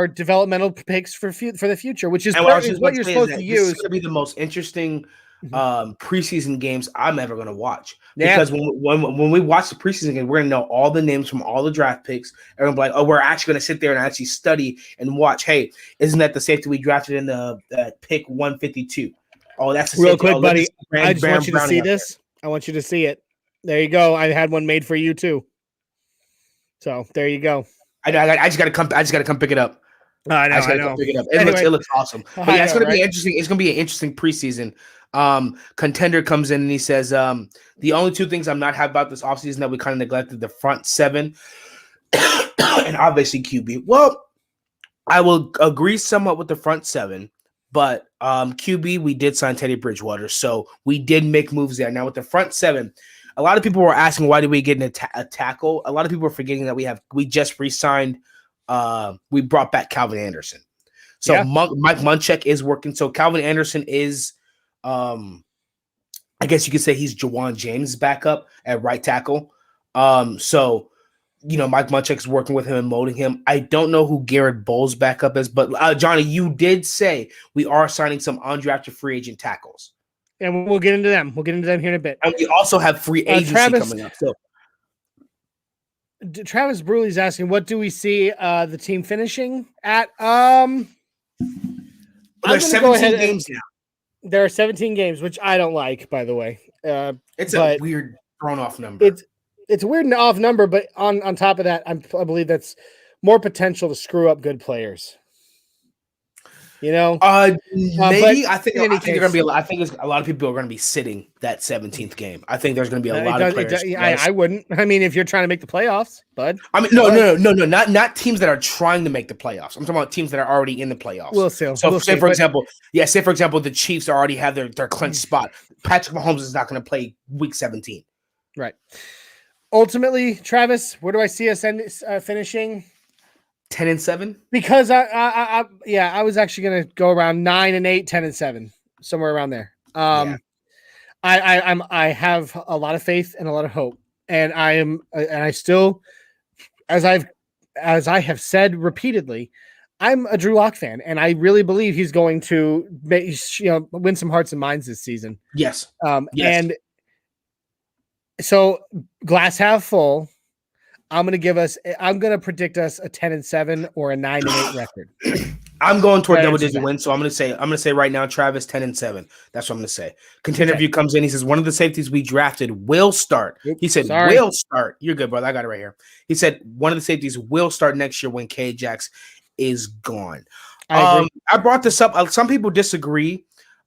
developmental picks for the future, which is what you're supposed to use.
This is going to be the most interesting preseason games I'm ever going to watch. Because when we watch the preseason game, we're going to know all the names from all the draft picks. And we're like, oh, we're actually going to sit there and actually study and watch. Hey, isn't that the safety we drafted in the pick 152? Oh, that's the
real
safety.
Quick, buddy. I just want you to see this. I want you to see it. There you go. I had one made for you too. So there you go.
I just got to come. I just got to come pick it up.
I know.
Pick it up. It looks awesome. But yeah, it's going to be interesting. It's going to be an interesting preseason. Contender comes in and he says, the only two things I'm not happy about this offseason that we kind of neglected, the front seven and obviously QB. Well, I will agree somewhat with the front seven, but QB, we did sign Teddy Bridgewater, so we did make moves there. Now with the front seven, a lot of people were asking why did we get a tackle. A lot of people are forgetting that we just re-signed. We brought back Calvin Anderson, so Mike Munchak is working. So Calvin Anderson is, I guess you could say he's Jawan James' backup at right tackle. So Mike Munchak's working with him and molding him. I don't know who Garrett Bowles' backup is, but Johnny, you did say we are signing some undrafted free agent tackles.
And we'll get into them. We'll get into them here in a bit.
And we also have free agency coming up. So
Travis Bruley's asking, what do we see the team finishing at?
There's 17 games now.
There are 17 games, which I don't like, by the way.
It's a weird thrown off number.
It's a weird off number, but on top of that, I believe that's more potential to screw up good players. Maybe I think they're going to be. I think a lot of people are going to be sitting that 17th game. I think there's going to be a lot of players. I wouldn't. I mean, if you're trying to make the playoffs, bud.
I mean, no, not teams that are trying to make the playoffs. I'm talking about teams that are already in the playoffs.
We'll see.
Say for example, the Chiefs already have their clinched spot. Patrick Mahomes is not going to play Week 17.
Right. Ultimately, Travis, where do I see us finishing?
10-7,
because I was actually going to go around 9-8, 10-7, somewhere around there. I have a lot of faith and a lot of hope, and I still, as I have said repeatedly, I'm a Drew Lock fan, and I really believe he's going to win some hearts and minds this season.
Yes.
And so glass half full. I'm going to predict us a 10-7 or a 9-8 record.
I'm going toward double-digit win, so I'm going to say right now, Travis, 10-7. That's what I'm going to say. Contender View comes in. He says one of the safeties we drafted will start. He said will start. You're good, brother. I got it right here. He said one of the safeties will start next year when K-Jax is gone. I brought this up. Some people disagree,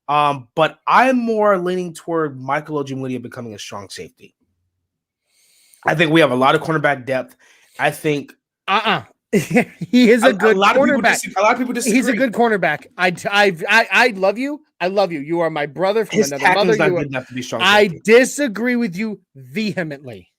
but I'm more leaning toward Michael Ojemudia becoming a strong safety. I think we have a lot of cornerback depth. I think
he is a good cornerback.
A lot of people disagree.
He's a good cornerback. I love you. I love you. You are my brother from another mother.
Not good enough to be strong.
I disagree with you vehemently.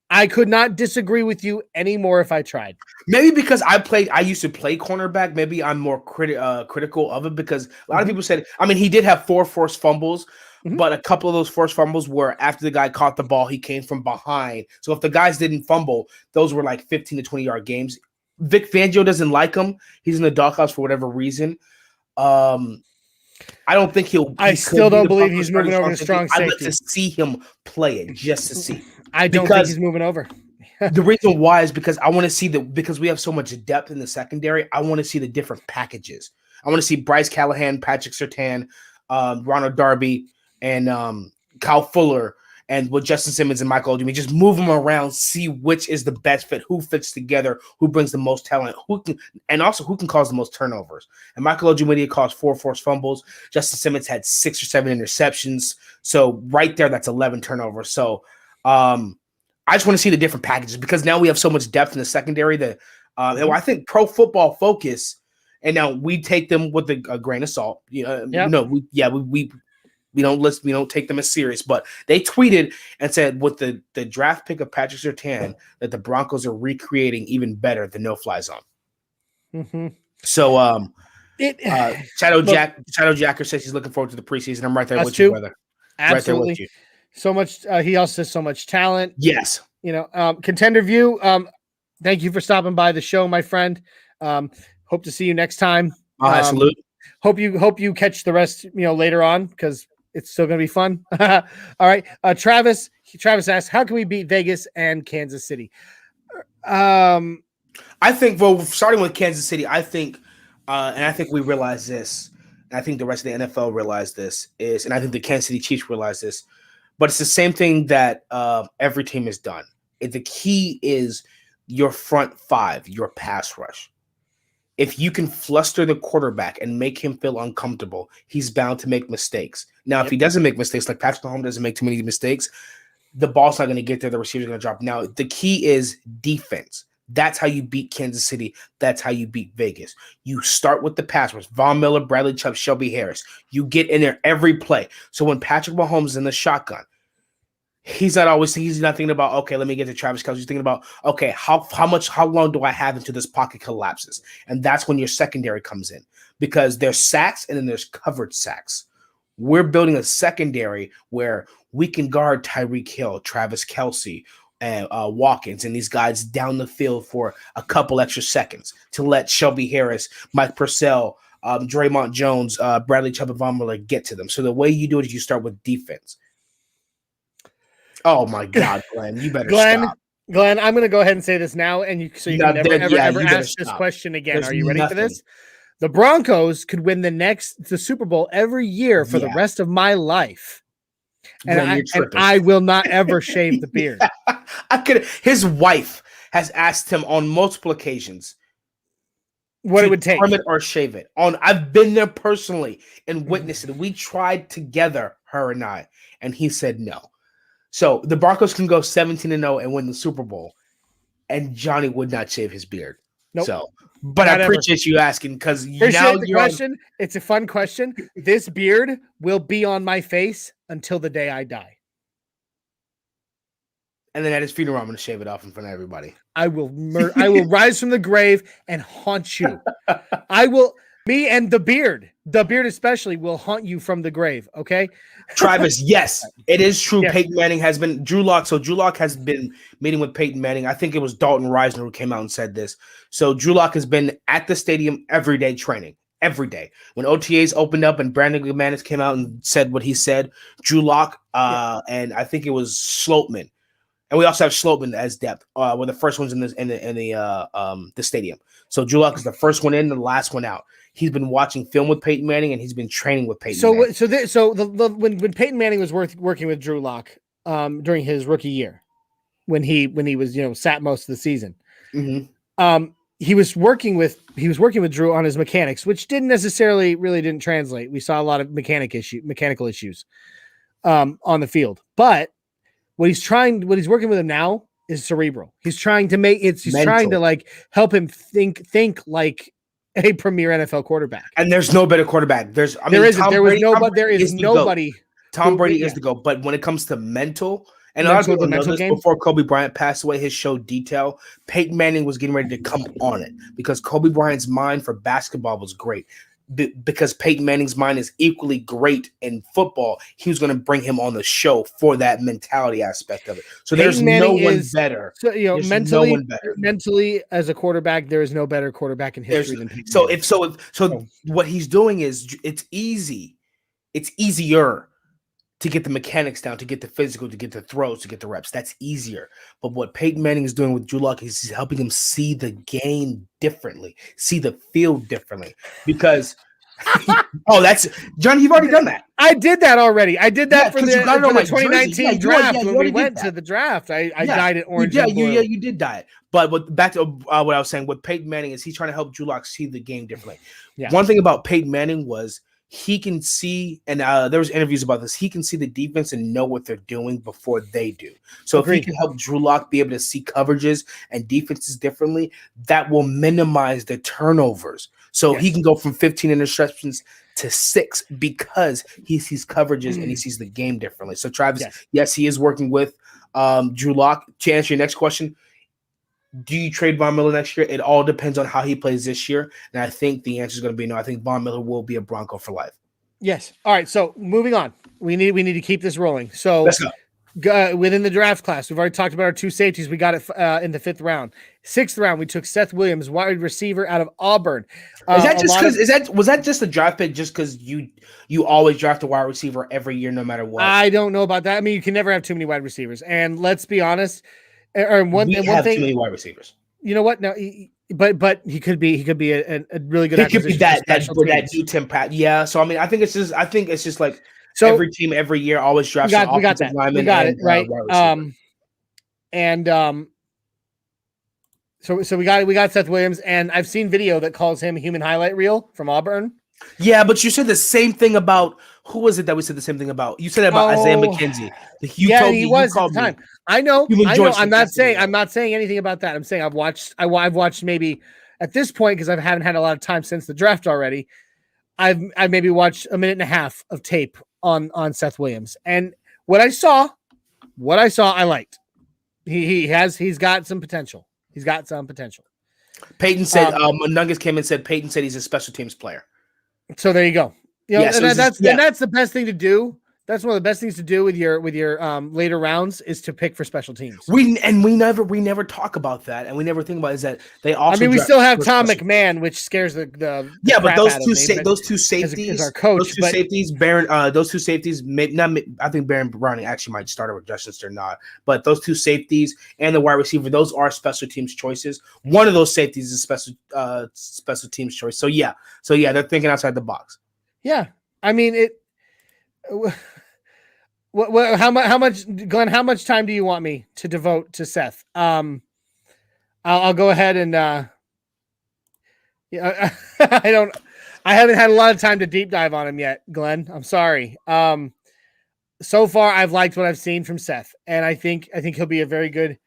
I could not disagree with you anymore if I tried.
Maybe because I used to play cornerback. Maybe I'm more critical of it because a lot of people said, I mean, he did have 4 forced fumbles. But a couple of those forced fumbles were after the guy caught the ball, he came from behind. So if the guys didn't fumble, those were like 15 to 20-yard games. Vic Fangio doesn't like him. He's in the doghouse for whatever reason. I don't think I still don't believe he's moving over to strong safety. I'd like to see him play it just to see.
I don't think he's moving over.
The reason why is because I want to see because we have so much depth in the secondary. I want to see the different packages. I want to see Bryce Callahan, Patrick Surtain, Ronald Darby, and Kyle Fuller, and with Justin Simmons and Michael Ojemudia, just move them around, see which is the best fit, who fits together, who brings the most talent, who can cause the most turnovers. And Michael Ojemudia caused 4 forced fumbles. Justin Simmons had 6 or 7 interceptions. So right there, that's 11 turnovers. So I just want to see the different packages because now we have so much depth in the secondary that I think Pro Football Focus, and now we take them with a grain of salt. We don't take them as serious. But they tweeted and said with the draft pick of Patrick Surtain that the Broncos are recreating even better the no-fly zone.
Mm-hmm.
So Shadow
Look,
Jacker says he's looking forward to the preseason. I'm right there with
too.
you, brother.
Absolutely.
Right there with you.
So much. He also has so much talent.
Yes.
Contender View. Thank you for stopping by the show, my friend. Hope to see you next time.
Absolutely.
Hope you catch the rest, later on, because it's still going to be fun. All right. Travis asks, how can we beat Vegas and Kansas City?
I think, starting with Kansas City, I think, and I think we realize this, and I think the rest of the NFL realize this, and I think the Kansas City Chiefs realize this, but it's the same thing that every team has done. The key is your front five, your pass rush. If you can fluster the quarterback and make him feel uncomfortable, he's bound to make mistakes. Now, if he doesn't make mistakes, like Patrick Mahomes doesn't make too many mistakes, the ball's not going to get there. The receiver's going to drop. Now, the key is defense. That's how you beat Kansas City. That's how you beat Vegas. You start with the pass rush. Von Miller, Bradley Chubb, Shelby Harris. You get in there every play. So when Patrick Mahomes is in the shotgun, he's not thinking about, okay, let me get to Travis Kelce. He's thinking about, okay, how long do I have until this pocket collapses? And that's when your secondary comes in, because there's sacks and then there's covered sacks. We're building a secondary where we can guard Tyreek Hill, Travis Kelce, and Watkins, and these guys down the field for a couple extra seconds to let Shelby Harris, Mike Purcell, Draymond Jones, Bradley Chubb, and Von Miller get to them. So the way you do it is you start with defense. Oh my God, Glenn! You better stop.
Glenn, I'm going to go ahead and say this now, and you can never ask this question again. Are you ready for this? The Broncos could win the Super Bowl every year for the rest of my life, and I will not ever shave the beard.
His wife has asked him on multiple occasions
what it would take,
trim it or shave it. I've been there personally and witnessed it. We tried together, her and I, and he said no. So the Broncos can go 17-0 and win the Super Bowl, and Johnny would not shave his beard.
Nope.
So, but I appreciate you asking, because
now the question. It's a fun question. This beard will be on my face until the day I die.
And then at his funeral, I'm going to shave it off in front of everybody.
I will rise from the grave and haunt you. Me and the beard especially, will haunt you from the grave. Okay,
Travis. Yes, it is true.
Yes.
Peyton Manning has been Drew Lock. So Drew Lock has been meeting with Peyton Manning. I think it was Dalton Reisner who came out and said this. So Drew Lock has been at the stadium every day training. Every day. When OTAs opened up and Brandon McManus came out and said what he said, Drew Lock, and I think it was Sloatman. And we also have Sloatman as depth. We're the first ones in the stadium. So Drew Lock is the first one in, the last one out. He's been watching film with Peyton Manning, and he's been training with Peyton Manning.
When Peyton Manning was working with Drew Lock during his rookie year, when he was sat most of the season, he was working with Drew on his mechanics, which didn't translate. We saw a lot of mechanical issues on the field, but what he's working with him now is cerebral. He's trying to like help him think like a premier NFL quarterback.
And there's no better quarterback. There is nobody. Tom Brady is the GOAT. But when it comes to mental, and a lot of people know this, before Kobe Bryant passed away, his show Detail, Peyton Manning was getting ready to come on it because Kobe Bryant's mind for basketball was great. Because Peyton Manning's mind is equally great in football, he was going to bring him on the show for that mentality aspect of it. So there's no one better.
So mentally as a quarterback, there is no better quarterback in history than Peyton Manning.
So what he's doing is it's easy. It's easier to get the mechanics down, to get the physical, to get the throws, to get the reps. That's easier. But what Peyton Manning is doing with Drew Lock is he's helping him see the game differently, see the field differently. Because, that's Johnny, you've already done that.
I did that already. I did that for the 2019 draft when we went to the draft. I dyed it orange.
You did dye it. But back to what I was saying, with Peyton Manning is he's trying to help Drew Lock see the game differently. Yeah. One thing about Peyton Manning was he can see, and there was interviews about this, he can see the defense and know what they're doing before they do. So if he can help Drew Lock be able to see coverages and defenses differently, that will minimize the turnovers. So he can go from 15 interceptions to 6 because he sees coverages and he sees the game differently. So Travis, yes, he is working with Drew Lock. To answer your next question, do you trade Von Miller next year? It all depends on how he plays this year. And I think the answer is going to be no. I think Von Miller will be a Bronco for life.
Yes. All right. So moving on, we need to keep this rolling. So
let's go.
Within the draft class, we've already talked about our 2 safeties. We got it in the 5th round. 6th round, we took Seth Williams, wide receiver out of Auburn.
Is that just because was that just a draft pick just because you always draft a wide receiver every year no matter what?
I don't know about that. I mean, you can never have too many wide receivers. And let's be honest, one thing,
too many wide receivers.
You know what? No, but he could be a really good.
He could be that new Tim Pat. Yeah. So I mean, I think it's just like every team every year always drafts an offensive lineman.
We got it right. So we got Seth Williams, and I've seen video that calls him human highlight reel from Auburn.
Yeah, but you said the same thing about who was it that we said the same thing about? You said about Isaiah McKenzie.
He was at the time. I know. I'm not saying anything about that. I'm saying I've watched maybe at this point, because I haven't had a lot of time since the draft already. I've maybe watched a minute and a half of tape on Seth Williams, and what I saw, I liked. He's got some potential. He's got some potential.
Peyton said, Nuggets came and said Peyton said he's a special teams player.
So there you go. That's the best thing to do. That's one of the best things to do with your later rounds is to pick for special teams.
We never talk about that, and we never think about is that they also.
I mean, we still have Tom McMahon, which scares the
but those two safeties
is our coach.
Those two safeties, Baron. Those two safeties, I think Baron Browning actually might start with Justin Sternad, but those two safeties and the wide receiver, those are special teams choices. One of those safeties is special teams choice. So yeah, they're thinking outside the box. Yeah,
I mean it. How much, Glenn? How much time do you want me to devote to Seth? I'll go ahead and I haven't had a lot of time to deep dive on him yet, Glenn. I'm sorry. So far I've liked what I've seen from Seth, and I think he'll be a very good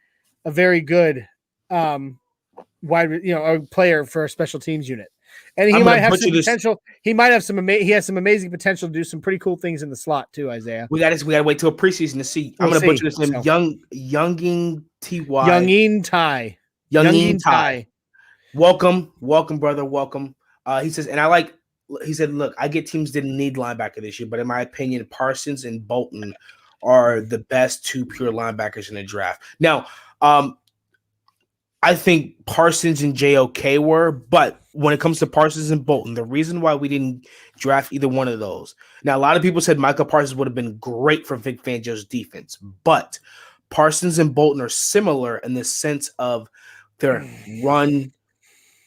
a player for a special teams unit. And he might have some potential. He has some amazing potential to do some pretty cool things in the slot too, Isaiah.
We gotta wait till a preseason to see. I'm gonna butcher this name. Youngin Ty.
Youngin Ty.
Welcome, brother. Welcome. He says, and he said, look, I get teams didn't need linebacker this year, but in my opinion, Parsons and Bolton are the best 2 pure linebackers in the draft. Now, I think Parsons and JOK were, but when it comes to Parsons and Bolton, the reason why we didn't draft either one of those. Now, a lot of people said Michael Parsons would have been great for Vic Fangio's defense, but Parsons and Bolton are similar in the sense of their run.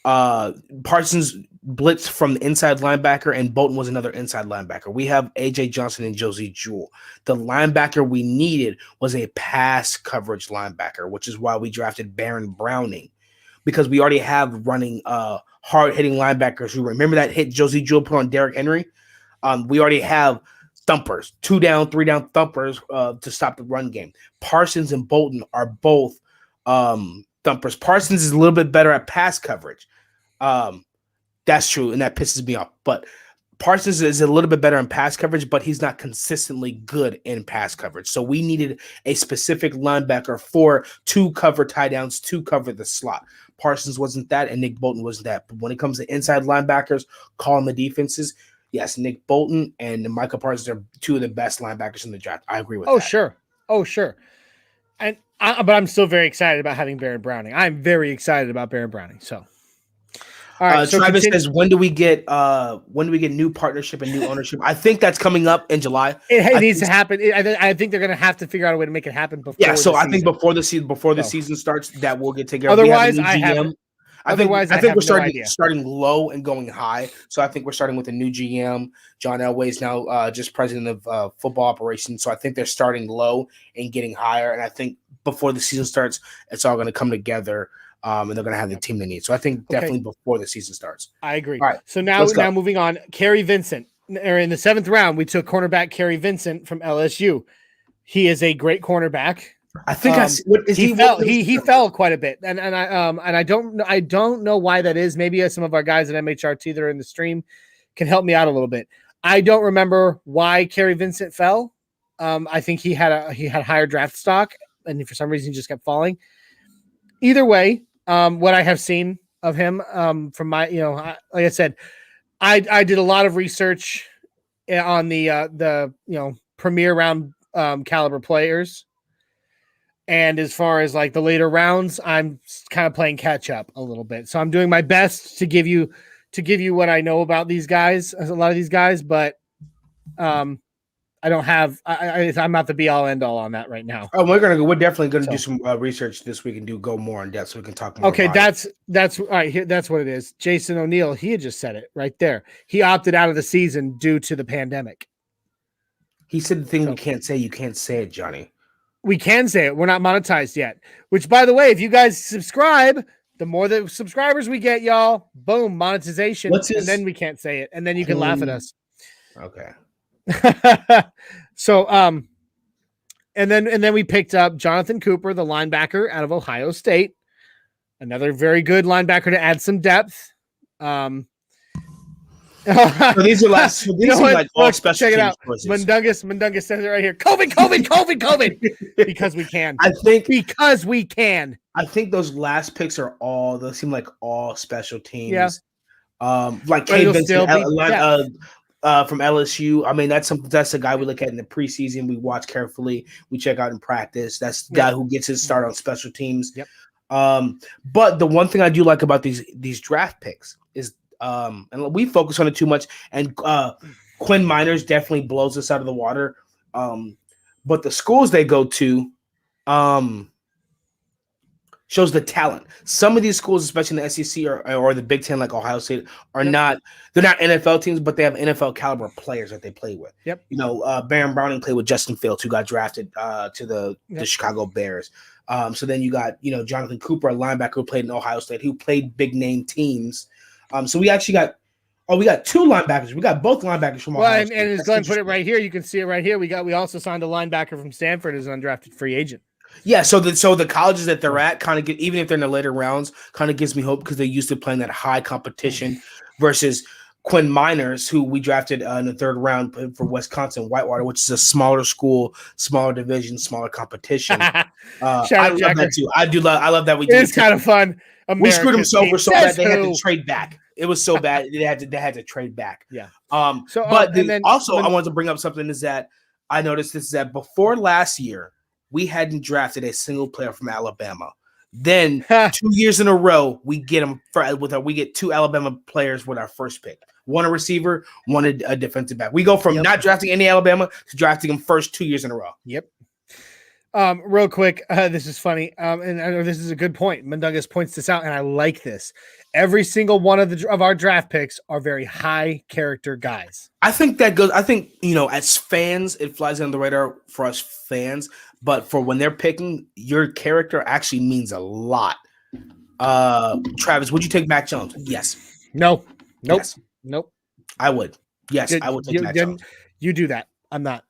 Parsons blitzed from the inside linebacker, and Bolton was another inside linebacker. We have A.J. Johnson and Josie Jewell. The linebacker we needed was a pass coverage linebacker, which is why we drafted Baron Browning, because we already have running hard-hitting linebackers who remember that hit Josie Jewell put on Derrick Henry. We already have thumpers, 2 down, 3 down thumpers to stop the run game. Parsons and Bolton are both thumpers. Parsons is a little bit better at pass coverage. That's true, and that pisses me off. But Parsons is a little bit better in pass coverage, but he's not consistently good in pass coverage. So we needed a specific linebacker to cover tie downs, to cover the slot. Parsons wasn't that, and Nick Bolton wasn't that. But when it comes to inside linebackers, calling the defenses, yes, Nick Bolton and Michael Parsons are 2 of the best linebackers in the draft. I agree with that. Oh, sure. But I'm still very excited about having Baron Browning. I'm very excited about Baron Browning. So. All right, so Travis says, when do we get new partnership and new ownership? I think that's coming up in July.
It needs to happen. I think they're going to have to figure out a way to make it happen before.
Yeah, so I think before the season starts, that will get taken care
of. Otherwise, I think
we're starting low and going high. So I think we're starting with a new GM. John Elway is now just president of football operations. So I think they're starting low and getting higher. And I think before the season starts, it's all going to come together. And they're going to have the team they need. So I think definitely before the season starts.
I agree. All right. So now moving on, Kerry Vincent. In the 7th round, we took cornerback Kerry Vincent from LSU. He is a great cornerback.
I think
he fell quite a bit, and I don't know why that is. Maybe some of our guys at MHRT that are in the stream can help me out a little bit. I don't remember why Kerry Vincent fell. I think he had higher draft stock, and for some reason he just kept falling. Either way, what I have seen of him from my, like I said, I did a lot of research on the premier round caliber players. And as far as like the later rounds, I'm kind of playing catch up a little bit. So I'm doing my best to give you what I know about these guys, a lot of these guys, but I don't have. I'm not the be all end all on that right now.
Oh, we're definitely gonna do some research this week and go more in depth so we can talk more.
Okay, that's all right. That's what it is. Jason O'Neill, he had just said it right there. He opted out of the season due to the pandemic.
He said the thing we can't say. You can't say it, Johnny.
We can say it. We're not monetized yet. Which, by the way, if you guys subscribe, the more the subscribers we get, y'all, boom, monetization. And then we can't say it, and then you can laugh at us.
Okay.
So, and then we picked up Jonathan Cooper, the linebacker out of Ohio State, another very good linebacker to add some depth.
So these are last. So these are like all special.
Check it out. Mundungus says it right here. COVID. Because we can. Because we can.
I think those last picks are all. Those seem like all special teams.
Yeah.
Like Kay Vincent from LSU. I mean, that's a guy we look at in the preseason. We watch carefully. We check out in practice. That's the guy who gets his start on special teams.
Yep.
But the one thing I do like about these draft picks is. And we focus on it too much. And Quinn Miners definitely blows us out of the water. But the schools they go to shows the talent. Some of these schools, especially in the SEC or the Big Ten, like Ohio State, they're not NFL teams, but they have NFL caliber players that they play with.
Yep.
Baron Browning played with Justin Fields, who got drafted to the Chicago Bears. So then you got Jonathan Cooper, a linebacker who played in Ohio State, who played big name teams. So we actually got two linebackers. We got both linebackers from Ohio State.
And as Glenn put it right here, you can see it right here. We also signed a linebacker from Stanford as an undrafted free agent.
Yeah, so the colleges that they're at kind of get, even if they're in the later rounds, kind of gives me hope because they're used to playing that high competition versus Quinn Miners, who we drafted in the third round for Wisconsin Whitewater, which is a smaller school, smaller division, smaller competition. I love that too. I love that we do.
It's kind of fun.
We screwed them so bad they had to trade back. It was so bad they had to trade back.
Yeah.
I wanted to bring up something is that I noticed this is that before last year we hadn't drafted a single player from Alabama. Then 2 years in a row we get them we get two Alabama players with our first pick. One a receiver, one a defensive back. We go from not drafting any Alabama to drafting them first 2 years in a row.
Yep. Real quick, this is funny, and I know this is a good point. Mundungus points this out, and I like this. Every single one of our draft picks are very high character guys.
I think that goes. I think as fans, it flies under the radar for us fans, but for when they're picking, your character actually means a lot. Travis, would you take Mac Jones? Yes.
No. Nope.
Yes.
Nope.
I would. Yes, I would take Mac Jones.
You do that. I'm not.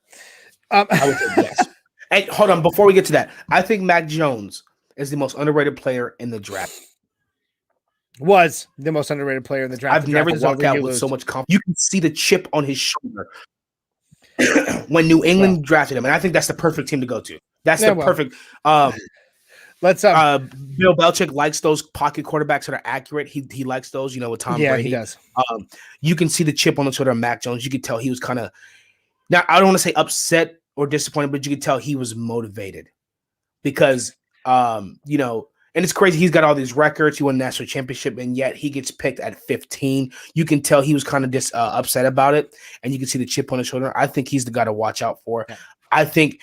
I would take yes. Hey, hold on. Before we get to that, I think Mac Jones is the most underrated player in the draft.
Was the most underrated player in the draft.
I've never walked out with so much confidence. You can see the chip on his shoulder when New England drafted him, and I think that's the perfect team to go to. That's perfect.
Let's.
Bill Belichick likes those pocket quarterbacks that are accurate. He likes those. With Tom Brady.
Yeah, he does.
You can see the chip on the shoulder of Mac Jones. You could tell he was kind of. Now I don't want to say upset or disappointed, but you could tell he was motivated because, and it's crazy. He's got all these records. He won a national championship, and yet he gets picked at 15. You can tell he was kind of upset about it, and you can see the chip on his shoulder. I think he's the guy to watch out for. Yeah. I think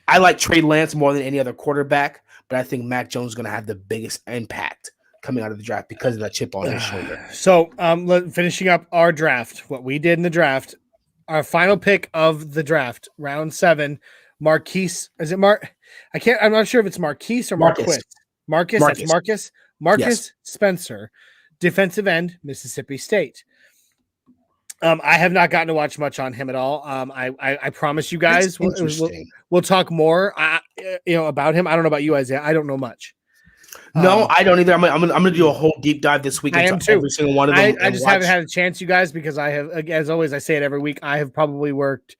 I like Trey Lance more than any other quarterback, but I think Mac Jones is going to have the biggest impact coming out of the draft because of that chip on his shoulder.
So, finishing up our draft, what we did in the draft. Our final pick of the draft, round 7, Marquise. Is it Mark? I'm not sure if it's Marquise or Marquis. Marcus. That's Marcus. Marcus Spencer, defensive end, Mississippi State. I have not gotten to watch much on him at all. I promise you guys we'll talk more. About him. I don't know about you, Isaiah. I don't know much.
No, I don't either. I'm gonna do a whole deep dive this week into every single one of them.
I just haven't had a chance, you guys, because I have, as always, I say it every week. I have probably worked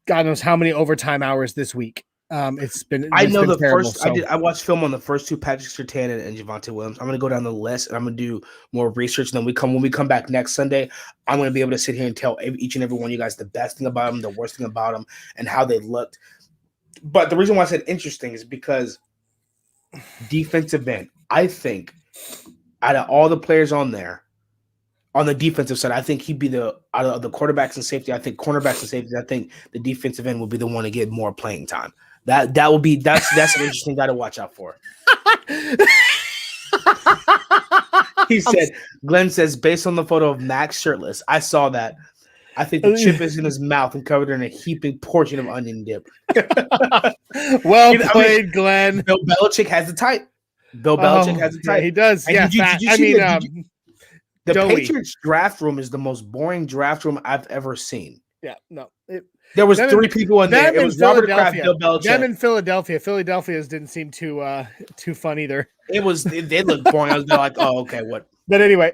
God knows how many overtime hours this week. It's been.
I know
been
the
terrible,
first. I watched film on the first two, Patrick Surtain and Javonte Williams. I'm gonna go down the list and I'm gonna do more research. And then when we come back next Sunday, I'm gonna be able to sit here and tell each and every one of you guys the best thing about them, the worst thing about them, and how they looked. But the reason why I said interesting is because defensive end. I think out of all the players on there, on the defensive side, I think he'd be out of the quarterbacks and safety. I think cornerbacks and safety. I think the defensive end will be the one to get more playing time. That's an interesting guy to watch out for. He said, Glenn says, based on the photo of Max shirtless, I saw that. I think the chip is in his mouth and covered in a heaping portion of onion dip.
Well played, Glenn.
Bill Belichick has the type.
Yeah, he does.
And
Yeah,
the Patriots draft room is the most boring draft room I've ever seen.
Yeah, no.
There was three people in there. It was Robert Kraft, Bill Belichick.
Them in Philadelphia. Philadelphia's didn't seem too fun either.
It was. They looked boring. I was like, oh, okay, what?
But anyway,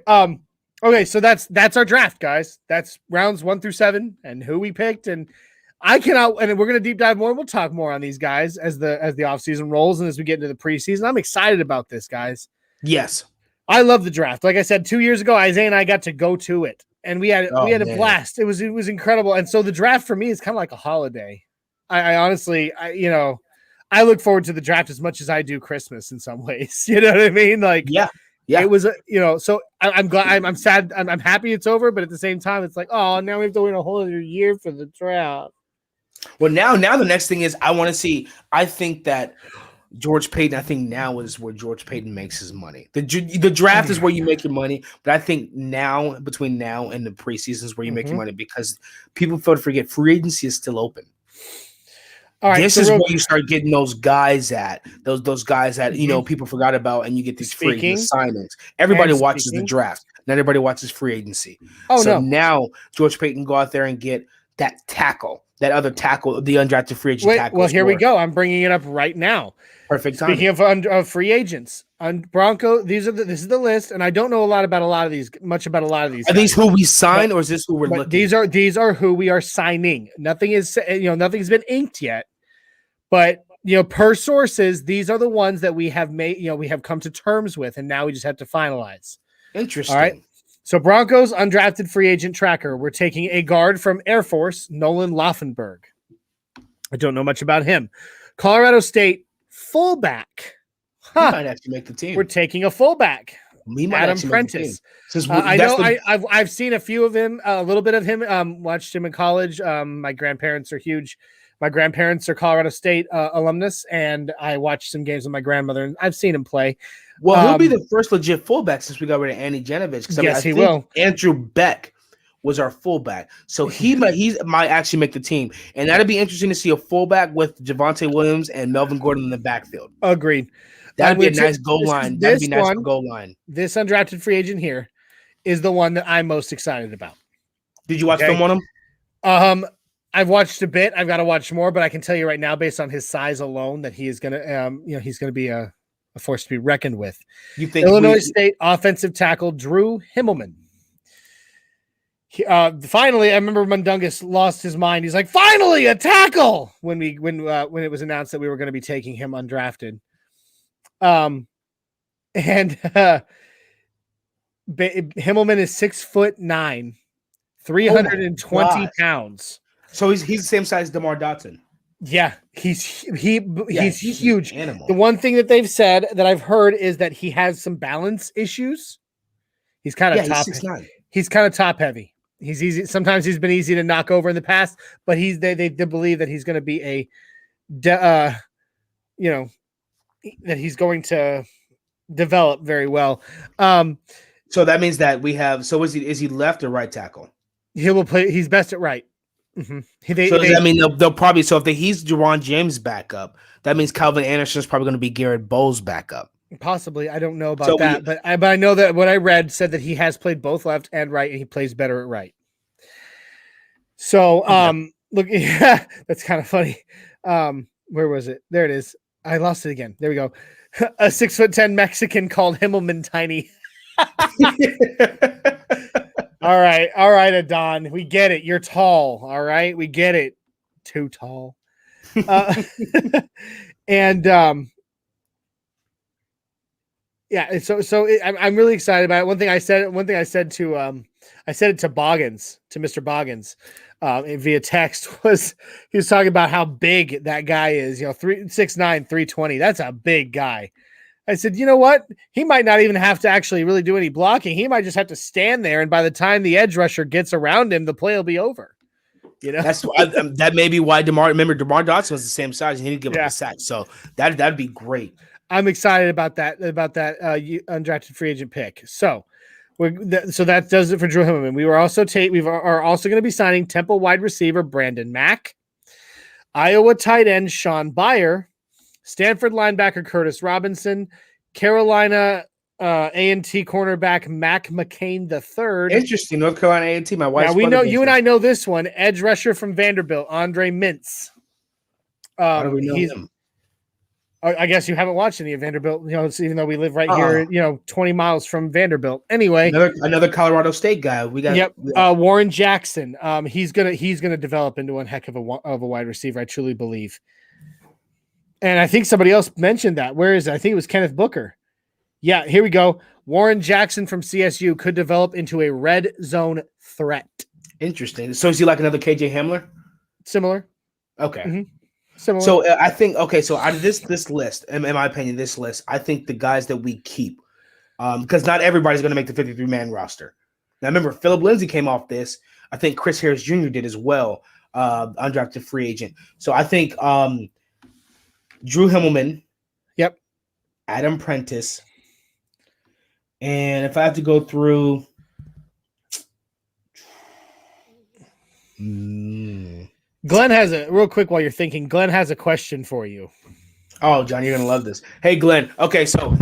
okay, so that's our draft, guys. That's rounds 1 through 7 and who we picked. And I cannot. And we're gonna deep dive more. And we'll talk more on these guys as the offseason rolls and as we get into the preseason. I'm excited about this, guys.
Yes,
I love the draft. Like I said, 2 years ago, Isaiah and I got to go to it. And we had a blast. It was incredible. And so the draft for me is kind of like a holiday. I honestly, I look forward to the draft as much as I do Christmas in some ways. You know what I mean? Like, yeah. It was, so I'm glad. I'm sad. I'm happy it's over. But at the same time, it's like, oh, now we have to wait a whole other year for the draft.
Well, now the next thing is I want to see. I think that George Payton, I think now is where George Payton makes his money. The draft is where you make your money, but I think now, between now and the preseason, is where you make your money because people fail to forget free agency is still open. All right, this is where you start getting those guys at those guys that people forgot about, and you get these free signings. Everybody watches the draft, not everybody watches free agency. Now George Payton go out there and get that tackle. That other tackle, the undrafted free agent tackle.
Well, here we go. I'm bringing it up right now.
Perfect timing.
Speaking of free agents, on Bronco, this is the list, and I don't know much about a lot of these.
Are these who we sign, or is this who we're looking?
These are who we are signing. Nothing's been inked yet, but per sources, these are the ones that we have made. We have come to terms with, and now we just have to finalize.
Interesting.
All right. So Broncos undrafted free agent tracker. We're taking a guard from Air Force, Nolan Laufenberg. I don't know much about him. Colorado State fullback.
He might actually make the team.
We're taking a fullback. Adam Prentice. I've seen a few of him, a little bit of him. Watched him in college. My grandparents are huge. My grandparents are Colorado State alumnus, and I watched some games with my grandmother, and I've seen him play.
Well, he'll be the first legit fullback since we got rid of Andy Janovich.
Yes, he will.
Andrew Beck was our fullback, so he might actually make the team, and that'd be interesting to see a fullback with Javonte Williams and Melvin Gordon in the backfield.
Agreed.
That'd be a nice goal line. That'd be nice for goal line.
This undrafted free agent here is the one that I'm most excited about.
Did you watch film on
him? I've watched a bit. I've got to watch more, but I can tell you right now, based on his size alone, that he is going to, he's going to be a force to be reckoned with. You think Illinois State offensive tackle Drew Himmelman? Finally, I remember Mundungus lost his mind. He's like, "Finally, a tackle!" When it was announced that we were going to be taking him undrafted. Himmelman is 6'9", 320 pounds.
So he's the same size as DeMar Dotson.
Yeah, he's huge. Animal. The one thing that they've said that I've heard is that he has some balance issues. He's kind of top. He's kind of top heavy. He's easy. Sometimes he's been easy to knock over in the past, but they believe that he's going to be that he's going to develop very well.
So that means that we have. So is he left or right tackle?
He will play. He's best at right.
Mm-hmm. Does that mean they'll probably? So if he's Jaron James backup, that means Calvin Anderson's probably going to be Garrett Bowles backup.
Possibly, I don't know about that, but I know that what I read said that he has played both left and right, and he plays better at right. So, look, yeah, that's kind of funny. Where was it? There it is. I lost it again. There we go. A 6'10" Mexican called Himmelman tiny. All right, Adon. We get it. You're tall. All right, we get it. Too tall. And yeah, I'm really excited about it. One thing I said to Boggins, to Mr. Boggins, via text was he was talking about how big that guy is. 6'9", 320. That's a big guy. I said, you know what? He might not even have to actually really do any blocking. He might just have to stand there, and by the time the edge rusher gets around him, the play will be over.
That's that may be why DeMar Dotson was the same size and he didn't give up a sack. So that'd be great.
I'm excited about that undrafted free agent pick. So that does it for Drew Himmelman. We are also going to be signing Temple wide receiver Brandon Mack, Iowa tight end Sean Byer, Stanford linebacker Curtis Robinson, Carolina A&T cornerback Mac McCain III.
Interesting, North Carolina A&T. My wife.
Now we know you and I know this one. Edge rusher from Vanderbilt, Andre Mintz.
How do we know him?
I guess you haven't watched any of Vanderbilt, even though we live right here, 20 miles from Vanderbilt. Anyway,
another Colorado State guy. We got.
Yep. Warren Jackson. He's gonna develop into one heck of a wide receiver. I truly believe. And I think somebody else mentioned that. Where is it? I think it was Kenneth Booker. Yeah, here we go. Warren Jackson from CSU could develop into a red zone threat.
Interesting. So is he like another KJ Hamler?
Similar.
Okay.
Mm-hmm. Similar.
So I think so out of this list, in my opinion, I think the guys that we keep, because not everybody's going to make the 53-man roster. Now remember, Philip Lindsay came off this. I think Chris Harris Jr. did as well, undrafted free agent. So I think Drew Himmelman.
Yep.
Adam Prentice. And if I have to go through,
Glenn has real quick while you're thinking. Glenn has a question for you.
Oh, John, you're gonna love this. Hey, Glenn. Okay, so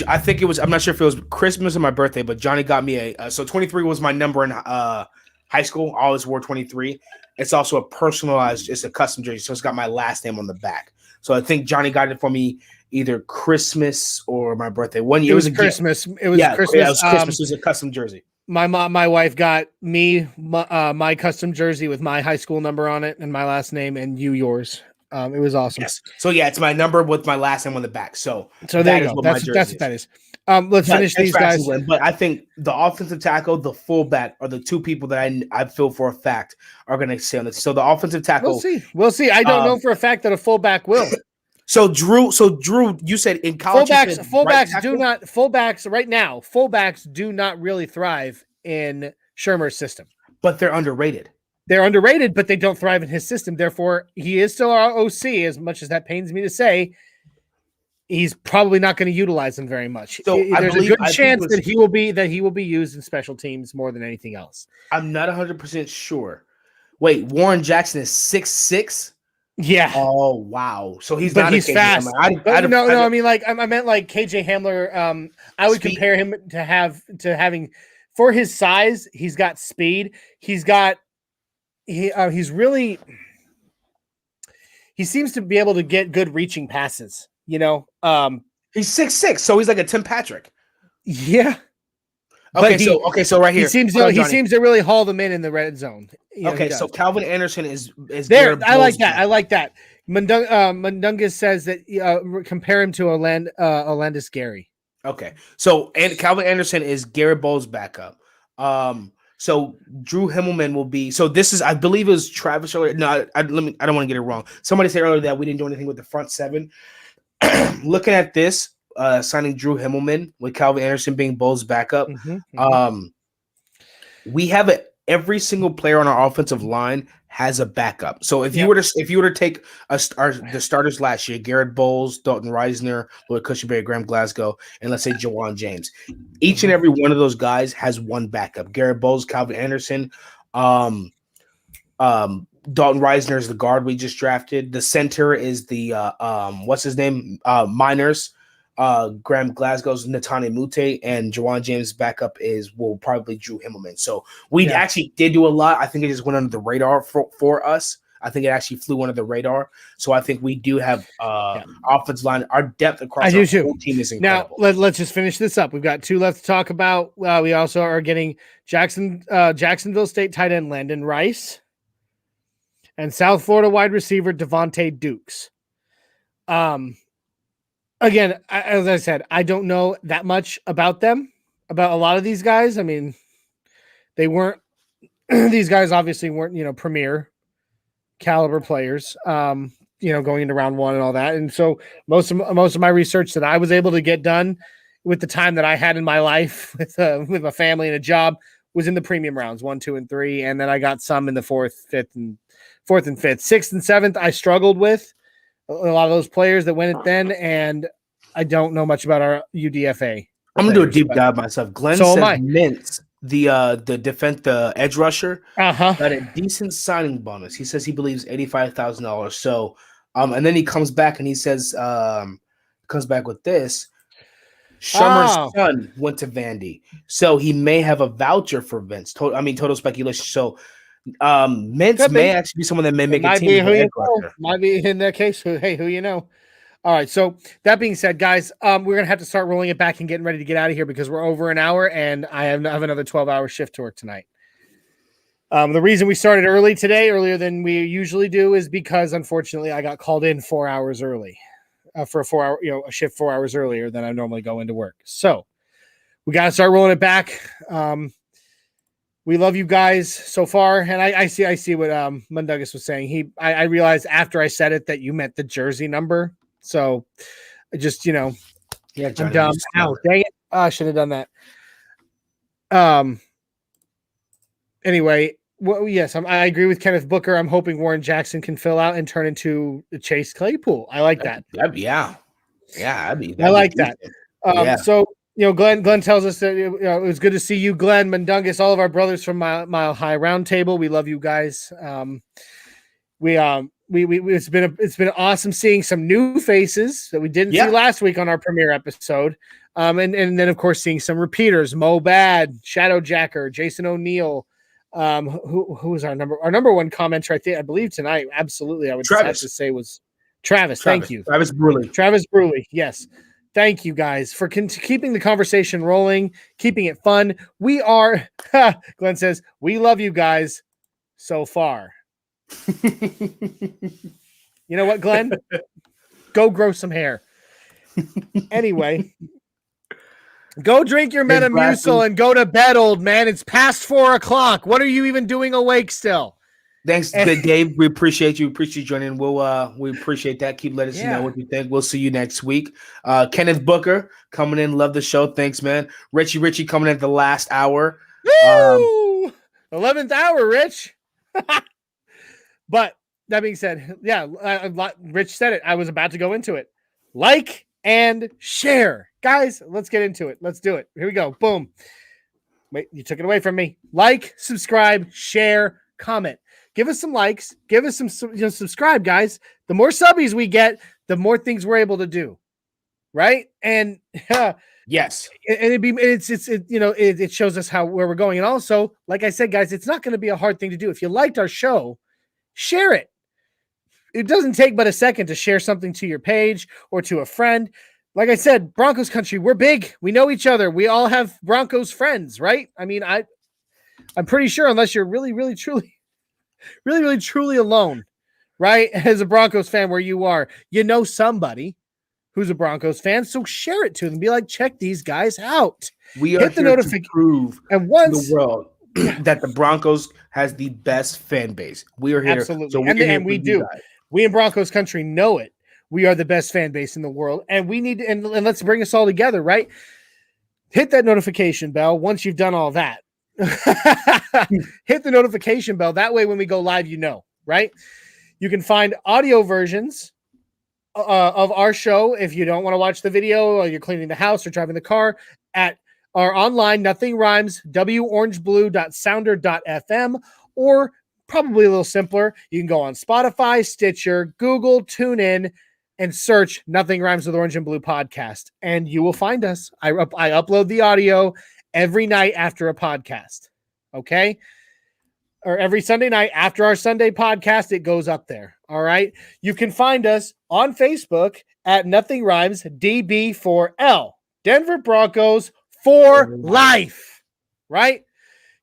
I think it was. I'm not sure if it was Christmas or my birthday, but Johnny got me so 23 was my number in high school. I always wore 23. It's also a personalized. It's a custom jersey, so it's got my last name on the back. So I think Johnny got it for me either Christmas or my birthday. One year
it was Christmas. It was Christmas.
Yeah, it was Christmas. It was a custom jersey.
My wife got me my custom jersey with my high school number on it and my last name, and yours. It was awesome.
Yes. So yeah, it's my number with my last name on the back. So
there you go. That's what that is. Let's finish these guys.
But I think the offensive tackle, the fullback, are the two people that I feel for a fact are going to stay on this. So the offensive tackle,
we'll see. I don't know for a fact that a fullback will.
So Drew, you said in college,
fullbacks right now do not really thrive in Shermer's system,
but they're underrated.
They're underrated, but they don't thrive in his system. Therefore, he is still our OC. As much as that pains me to say, he's probably not going to utilize them very much. So there's a good chance that he will be used in special teams more than anything else.
I'm not 100% sure. Wait, Warren Jackson is 6'6".
Yeah.
Oh wow. So he's
fast. I mean, like I meant like KJ Hamler. I would compare him to having for his size. He's got speed. He seems to be able to get good reaching passes. He's
6'6", so he's like a Tim Patrick.
Yeah.
Okay, so right here,
he seems to really haul them in the red zone.
So Calvin Anderson is
there. I like that. Mundungus says that compare him to Olandis Gary.
Okay, so Calvin Anderson is Garrett Bowles' backup. So Drew Himmelman will be. So this is, I believe, it was Travis earlier. No, I don't want to get it wrong. Somebody said earlier that we didn't do anything with the front seven. Looking at this. Signing Drew Himmelman with Calvin Anderson being Bowles' backup. We have every single player on our offensive line has a backup. So if you were to take the starters last year, Garrett Bowles, Dalton Reisner, Lloyd Cushenberry, Graham Glasgow, and let's say Jawan James, each and every one of those guys has one backup. Garrett Bowles, Calvin Anderson, Dalton Reisner is the guard we just drafted. The center is the what's his name? Miners. Graham Glasgow's Netane Mute, and Jawan James' backup will probably Drew Himmelman. So we actually did do a lot. I think it just went under the radar for us. I think it actually flew under the radar. So I think we do have offensive line. Our depth across our whole team is incredible.
Now let's just finish this up. We've got 2 left to talk about. We also are getting Jacksonville State tight end Landon Rice and South Florida wide receiver Devontae Dukes. Again, as I said, I don't know that much about them, about a lot of these guys. I mean, they weren't. These guys obviously weren't, premier caliber players. Going into round 1 and all that. And so most of my research that I was able to get done with the time that I had in my life with a family and a job was in the premium rounds 1, 2, and 3, and then I got some in the 4th and 5th, 6th and 7th. I struggled with a lot of those players that went then, and I don't know much about our UDFA.
I'm gonna do a deep dive myself. Glenn says Mintz, the edge rusher, got a decent signing bonus. He says he believes $85,000. So, and then he comes back and he says, comes back with this. Shermer's son went to Vandy, so he may have a voucher for Vince. Total speculation. So, Mintz may actually be someone that may make a team.
Might be in that case. Hey, who you know? All right. So that being said, guys, we're going to have to start rolling it back and getting ready to get out of here because we're over an hour and I have another 12-hour shift to work tonight. The reason we started earlier than we usually do is because unfortunately I got called in 4 hours early for a 4-hour, a shift 4 hours earlier than I normally go into work. So we got to start rolling it back. We love you guys so far. And I see what Mundungus was saying. I realized after I said it that you meant the jersey number. So I just,
Johnny,
I'm dumb. Ow, dang it. I should have done that. Anyway, yes, I agree with Kenneth Booker. I'm hoping Warren Jackson can fill out and turn into Chase Claypool. I like that.
I
like that. So, Glenn tells us that it was good to see you, Glenn, Mundungus, all of our brothers from Mile High Roundtable. We love you guys. It's been awesome seeing some new faces that we didn't see last week on our premiere episode. And then of course seeing some repeaters, Mo Bad, Shadow Jacker, Jason O'Neill, who was our number one commenter, I believe tonight. Absolutely. I would have to say was Travis. Thank you.
Travis
Bruley. Yes. Thank you guys for keeping the conversation rolling, keeping it fun. We are, Glenn says, we love you guys so far. You know what, Glenn? Go grow some hair. Anyway, go drink your Metamucil and go to bed, old man. It's past 4 o'clock. What are you even doing awake still?
Thanks, Dave. We appreciate you. Appreciate you joining. We appreciate that. Keep letting us know what you think. We'll see you next week. Kenneth Booker coming in. Love the show. Thanks, man. Richie coming in at the last hour.
Woo! 11th hour, Rich. But that being said, Rich said it. I was about to go into it. Like and share. Guys, let's get into it. Let's do it. Here we go. Boom. Wait, you took it away from me. Like, subscribe, share, comment. Give us some likes. Give us some subscribe, guys. The more subbies we get, the more things we're able to do. Right? And
yes.
And it shows us where we're going. And also, like I said, guys, it's not going to be a hard thing to do. If you liked our show, share it. It doesn't take but a second to share something to your page or to a friend. Like I said, Broncos country, we're big. We know each other. We all have Broncos friends, right? I mean, I'm pretty sure unless you're really, really, truly alone, right? As a Broncos fan where you are, somebody who's a Broncos fan. So share it to them. Be like, check these guys out.
We are here to prove and once the world that the Broncos has the best fan base. We are here.
Absolutely. So and we do. We in Broncos country know it. We are the best fan base in the world. And we need and let's bring us all together, right? Hit that notification bell once you've done all that. Hit the notification bell. That way when we go live, right? You can find audio versions of our show if you don't want to watch the video or you're cleaning the house or driving the car at our online Nothing Rhymes worangeblue.sounder.fm, or probably a little simpler, you can go on Spotify, Stitcher, Google, TuneIn, and search Nothing Rhymes with Orange and Blue podcast, and you will find us. I upload the audio every night after a podcast. Okay. or every Sunday night after our Sunday podcast, it goes up there. All right. You can find us on Facebook at Nothing Rhymes DB4L, Denver Broncos for life. Right.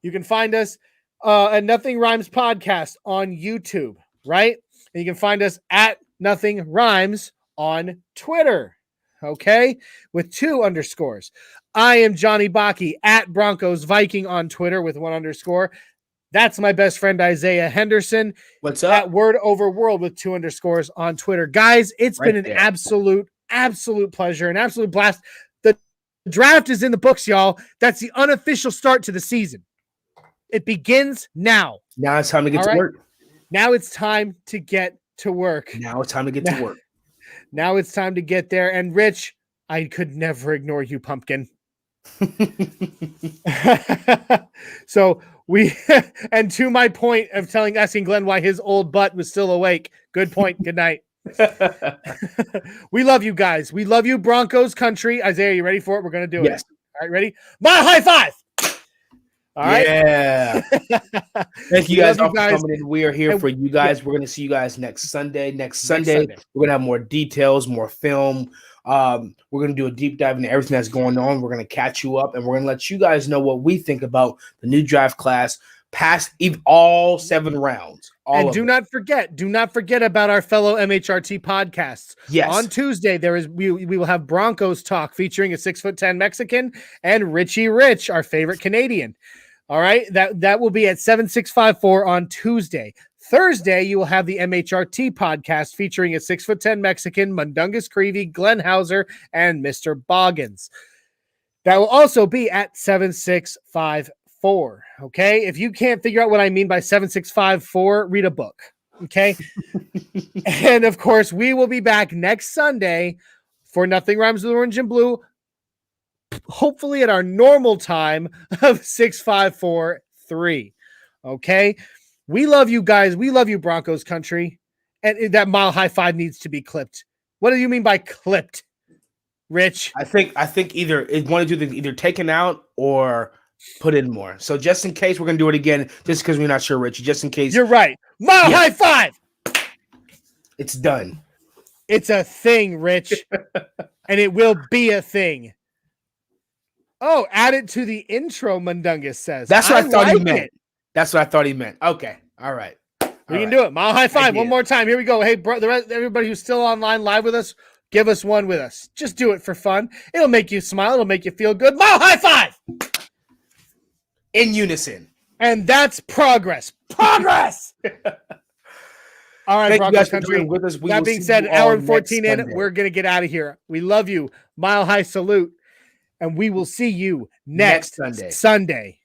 You can find us at Nothing Rhymes podcast on YouTube. Right. And you can find us at Nothing Rhymes on Twitter. Okay. With 2 underscores. I am Johnny Baki at Broncos Viking on Twitter with 1 underscore. That's my best friend, Isaiah Henderson.
What's up?
At Word Over World with 2 underscores on Twitter. Guys, it's been an absolute pleasure, an absolute blast. The draft is in the books, y'all. That's the unofficial start to the season. It begins now.
Now it's time to get to work.
Now it's time to get to work.
Now it's time to get to work.
Now it's time to get there. And Rich, I could never ignore you, pumpkin. So we, and to my point of asking Glenn why his old butt was still awake. Good point. Good night. We love you guys. We love you, Broncos country. Isaiah, you ready for it? We're going to do it. All right, ready? My high five. All right.
Yeah. Thank you guys all for coming in. We are here for you guys. We're going to see you guys next Sunday. Next Sunday, we're going to have more details, more film. We're going to do a deep dive into everything that's going on. We're going to catch you up, and we're going to let you guys know what we think about the new draft class past all 7 rounds. And do not forget about our fellow MHRT podcasts.
Yes. On Tuesday, we will have Broncos Talk featuring a 6'10" Mexican and Richie Rich, our favorite Canadian. All right. That will be at 7654 on Tuesday. Thursday, you will have the MHRT podcast featuring a 6'10" Mexican, Mundungus Creevy, Glenn Hauser, and Mr. Boggins. That will also be at 7654. Okay. If you can't figure out what I mean by 7654, read a book. Okay. And of course, we will be back next Sunday for Nothing Rhymes with Orange and Blue, hopefully at our normal time of 6543. Okay. We love you guys. We love you, Broncos country. And that mile high five needs to be clipped. What do you mean by clipped, Rich?
I think either one of 2 things, either taken out or put in more. So just in case, we're going to do it again, just because we're not sure, Rich. Just in case.
You're right. Mile high five.
It's done.
It's a thing, Rich. And it will be a thing. Oh, add it to the intro, Mundungus says.
That's what I thought he meant. That's what I thought he meant. Okay. All right.
We can do it. Mile high five. One more time. Here we go. Hey, everybody who's still online live with us, give us one with us. Just do it for fun. It'll make you smile. It'll make you feel good. Mile high five.
In unison.
And that's progress. Progress. All right, Broncos country. With us. That being said, hour and 14 in, we're going to get out of here. We love you. Mile high salute. And we will see you next Sunday.